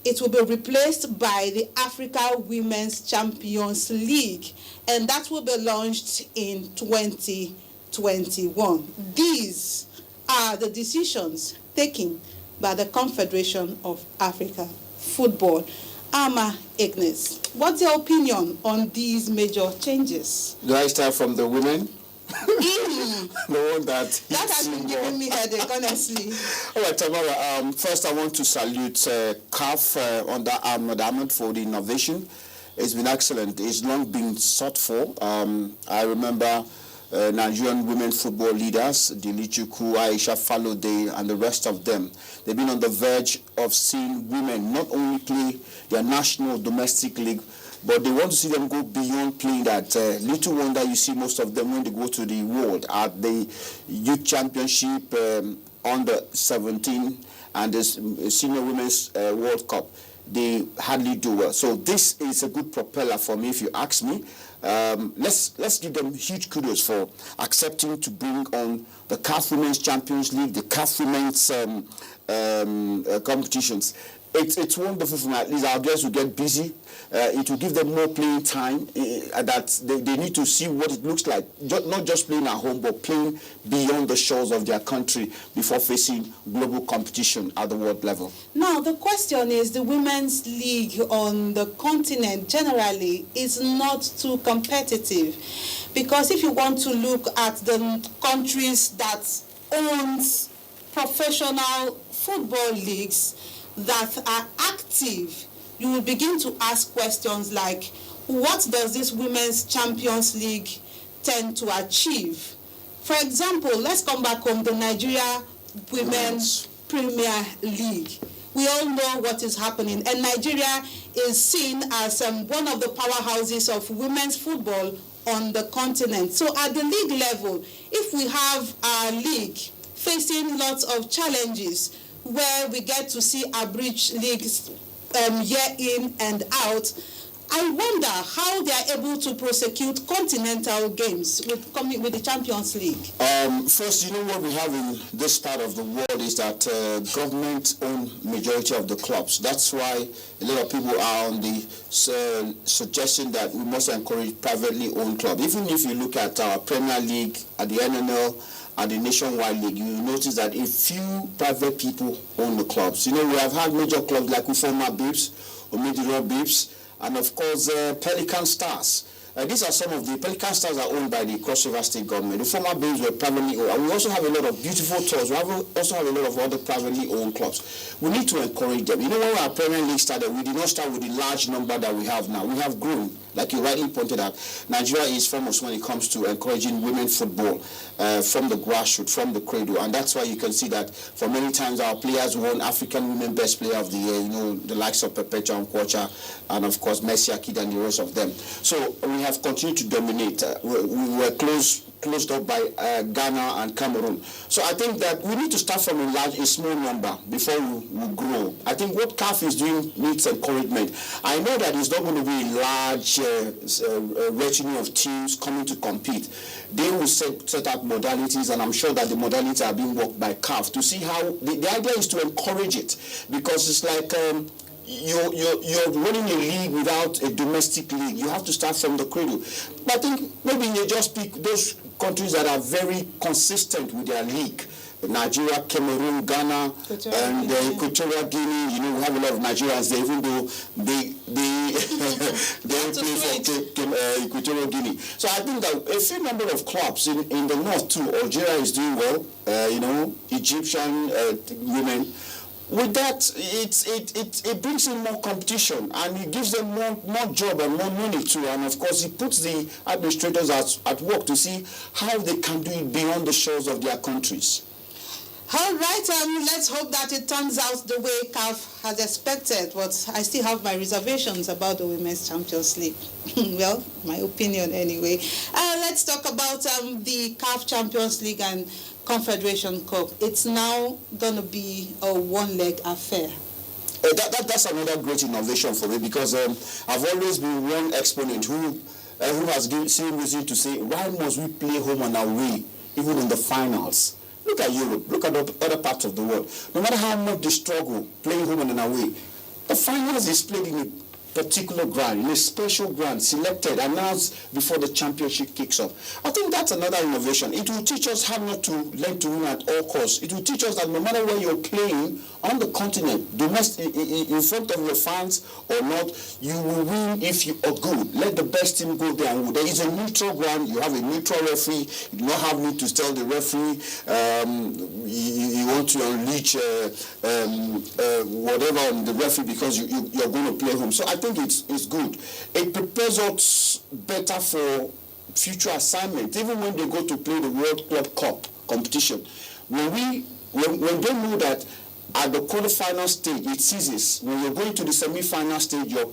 Speaker 13: It will be replaced by the Africa Women's Champions League, and that will be launched in 2021. These are the decisions taken by the Confederation of African Football. Ama Ignis, what's your opinion on these major changes?
Speaker 14: Do I start from the women? The one that
Speaker 13: has been giving me headache, honestly.
Speaker 14: All right, Tamara, first I want to salute CAF on the Ahmed for the innovation. It's been excellent. It's long been sought for. I remember Nigerian women football leaders, Dilichuku, Aisha Falode, and the rest of them. They've been on the verge of seeing women not only play their national domestic league, but they want to see them go beyond playing that. Little wonder you see most of them when they go to the world at the youth championship, under 17, and the senior women's World Cup. They hardly do well. So this is a good propeller for me, if you ask me. Let's give them huge kudos for accepting to bring on the CAF Women's Champions League, the CAF Women's competitions. It's wonderful for me. At least our girls will get busy. It will give them more playing time. That they need to see what it looks like. Not just playing at home, but playing beyond the shores of their country before facing global competition at the world level.
Speaker 13: Now, the question is, the women's league on the continent generally is not too competitive. Because if you want to look at the countries that owns professional football leagues that are active, you will begin to ask questions like, what does this Women's Champions League tend to achieve? For example, let's come back home, the Nigeria Women's Premier League. We all know what is happening, and Nigeria is seen as one of the powerhouses of women's football on the continent. So at the league level, if we have our league facing lots of challenges, where we get to see abridged leagues year in and out, I wonder how they are able to prosecute continental games with the Champions League.
Speaker 14: First, you know what we have in this part of the world is that government own majority of the clubs. That's why a lot of people are on the suggestion that we must encourage privately owned clubs. Even if you look at our Premier League, at the NNL, and the Nationwide League, you notice that a few private people own the clubs. You know, we have had major clubs like Ufoma Babes, Omidiro Babes, and of course Pelican Stars. These are some of the Pelican Stars are owned by the Cross River State government. The former Babes were privately owned. And we also have a lot of beautiful tours. We also have a lot of other privately owned clubs. We need to encourage them. You know, when our Premier League started, we did not start with the large number that we have now. We have grown. Like you rightly pointed out, Nigeria is foremost when it comes to encouraging women football from the grassroots, from the cradle. And that's why you can see that for many times our players won African Women Best Player of the Year, you know, the likes of Perpetua Nkwocha and, of course, Mercy Akid and the rest of them. So we have continued to dominate. We were closed up by Ghana and Cameroon. So I think that we need to start from a small number before we grow. I think what CAF is doing needs encouragement. I know that it's not going to be a large retinue of teams coming to compete. They will set up modalities, and I'm sure that the modalities are being worked by CAF to see how. The idea is to encourage it, because it's like you're running a league without a domestic league. You have to start from the cradle. But I think maybe you just pick those countries that are very consistent with their league. Nigeria, Cameroon, Ghana, and Equatorial Guinea. You know, we have a lot of Nigerians there, even though they play for Equatorial Guinea. So I think that a fair number of clubs in the north too. Algeria is doing well. You know, Egyptian women. With that, it brings in more competition, and it gives them more job and more money too. And of course, it puts the administrators at work to see how they can do it beyond the shores of their countries.
Speaker 13: All right, let's hope that it turns out the way CAF has expected, but I still have my reservations about the Women's Champions League. Well, my opinion anyway. Let's talk about the CAF Champions League and Confederation Cup. It's now going to be a one-leg affair.
Speaker 14: That's another great innovation for me, because I've always been one exponent who has seen reason to say, why must we play home and away, even in the finals? Look at Europe, look at other parts of the world. No matter how much they struggle playing home and away, the finals is played in particular ground, in a special ground, selected, announced before the championship kicks off. I think that's another innovation. It will teach us how not to learn to win at all costs. It will teach us that no matter where you're playing on the continent, domestic, in front of your fans or not, you will win if you are good. Let the best team go there and win. There is a neutral ground. You have a neutral referee. You do not have need to tell the referee you want to unleash whatever on the referee because you're going to play home. So I think it's good. It prepares us better for future assignments, even when they go to play the World Club Cup competition. When they know that at the quarterfinal stage it ceases, when you're going to the semi-final stage, you're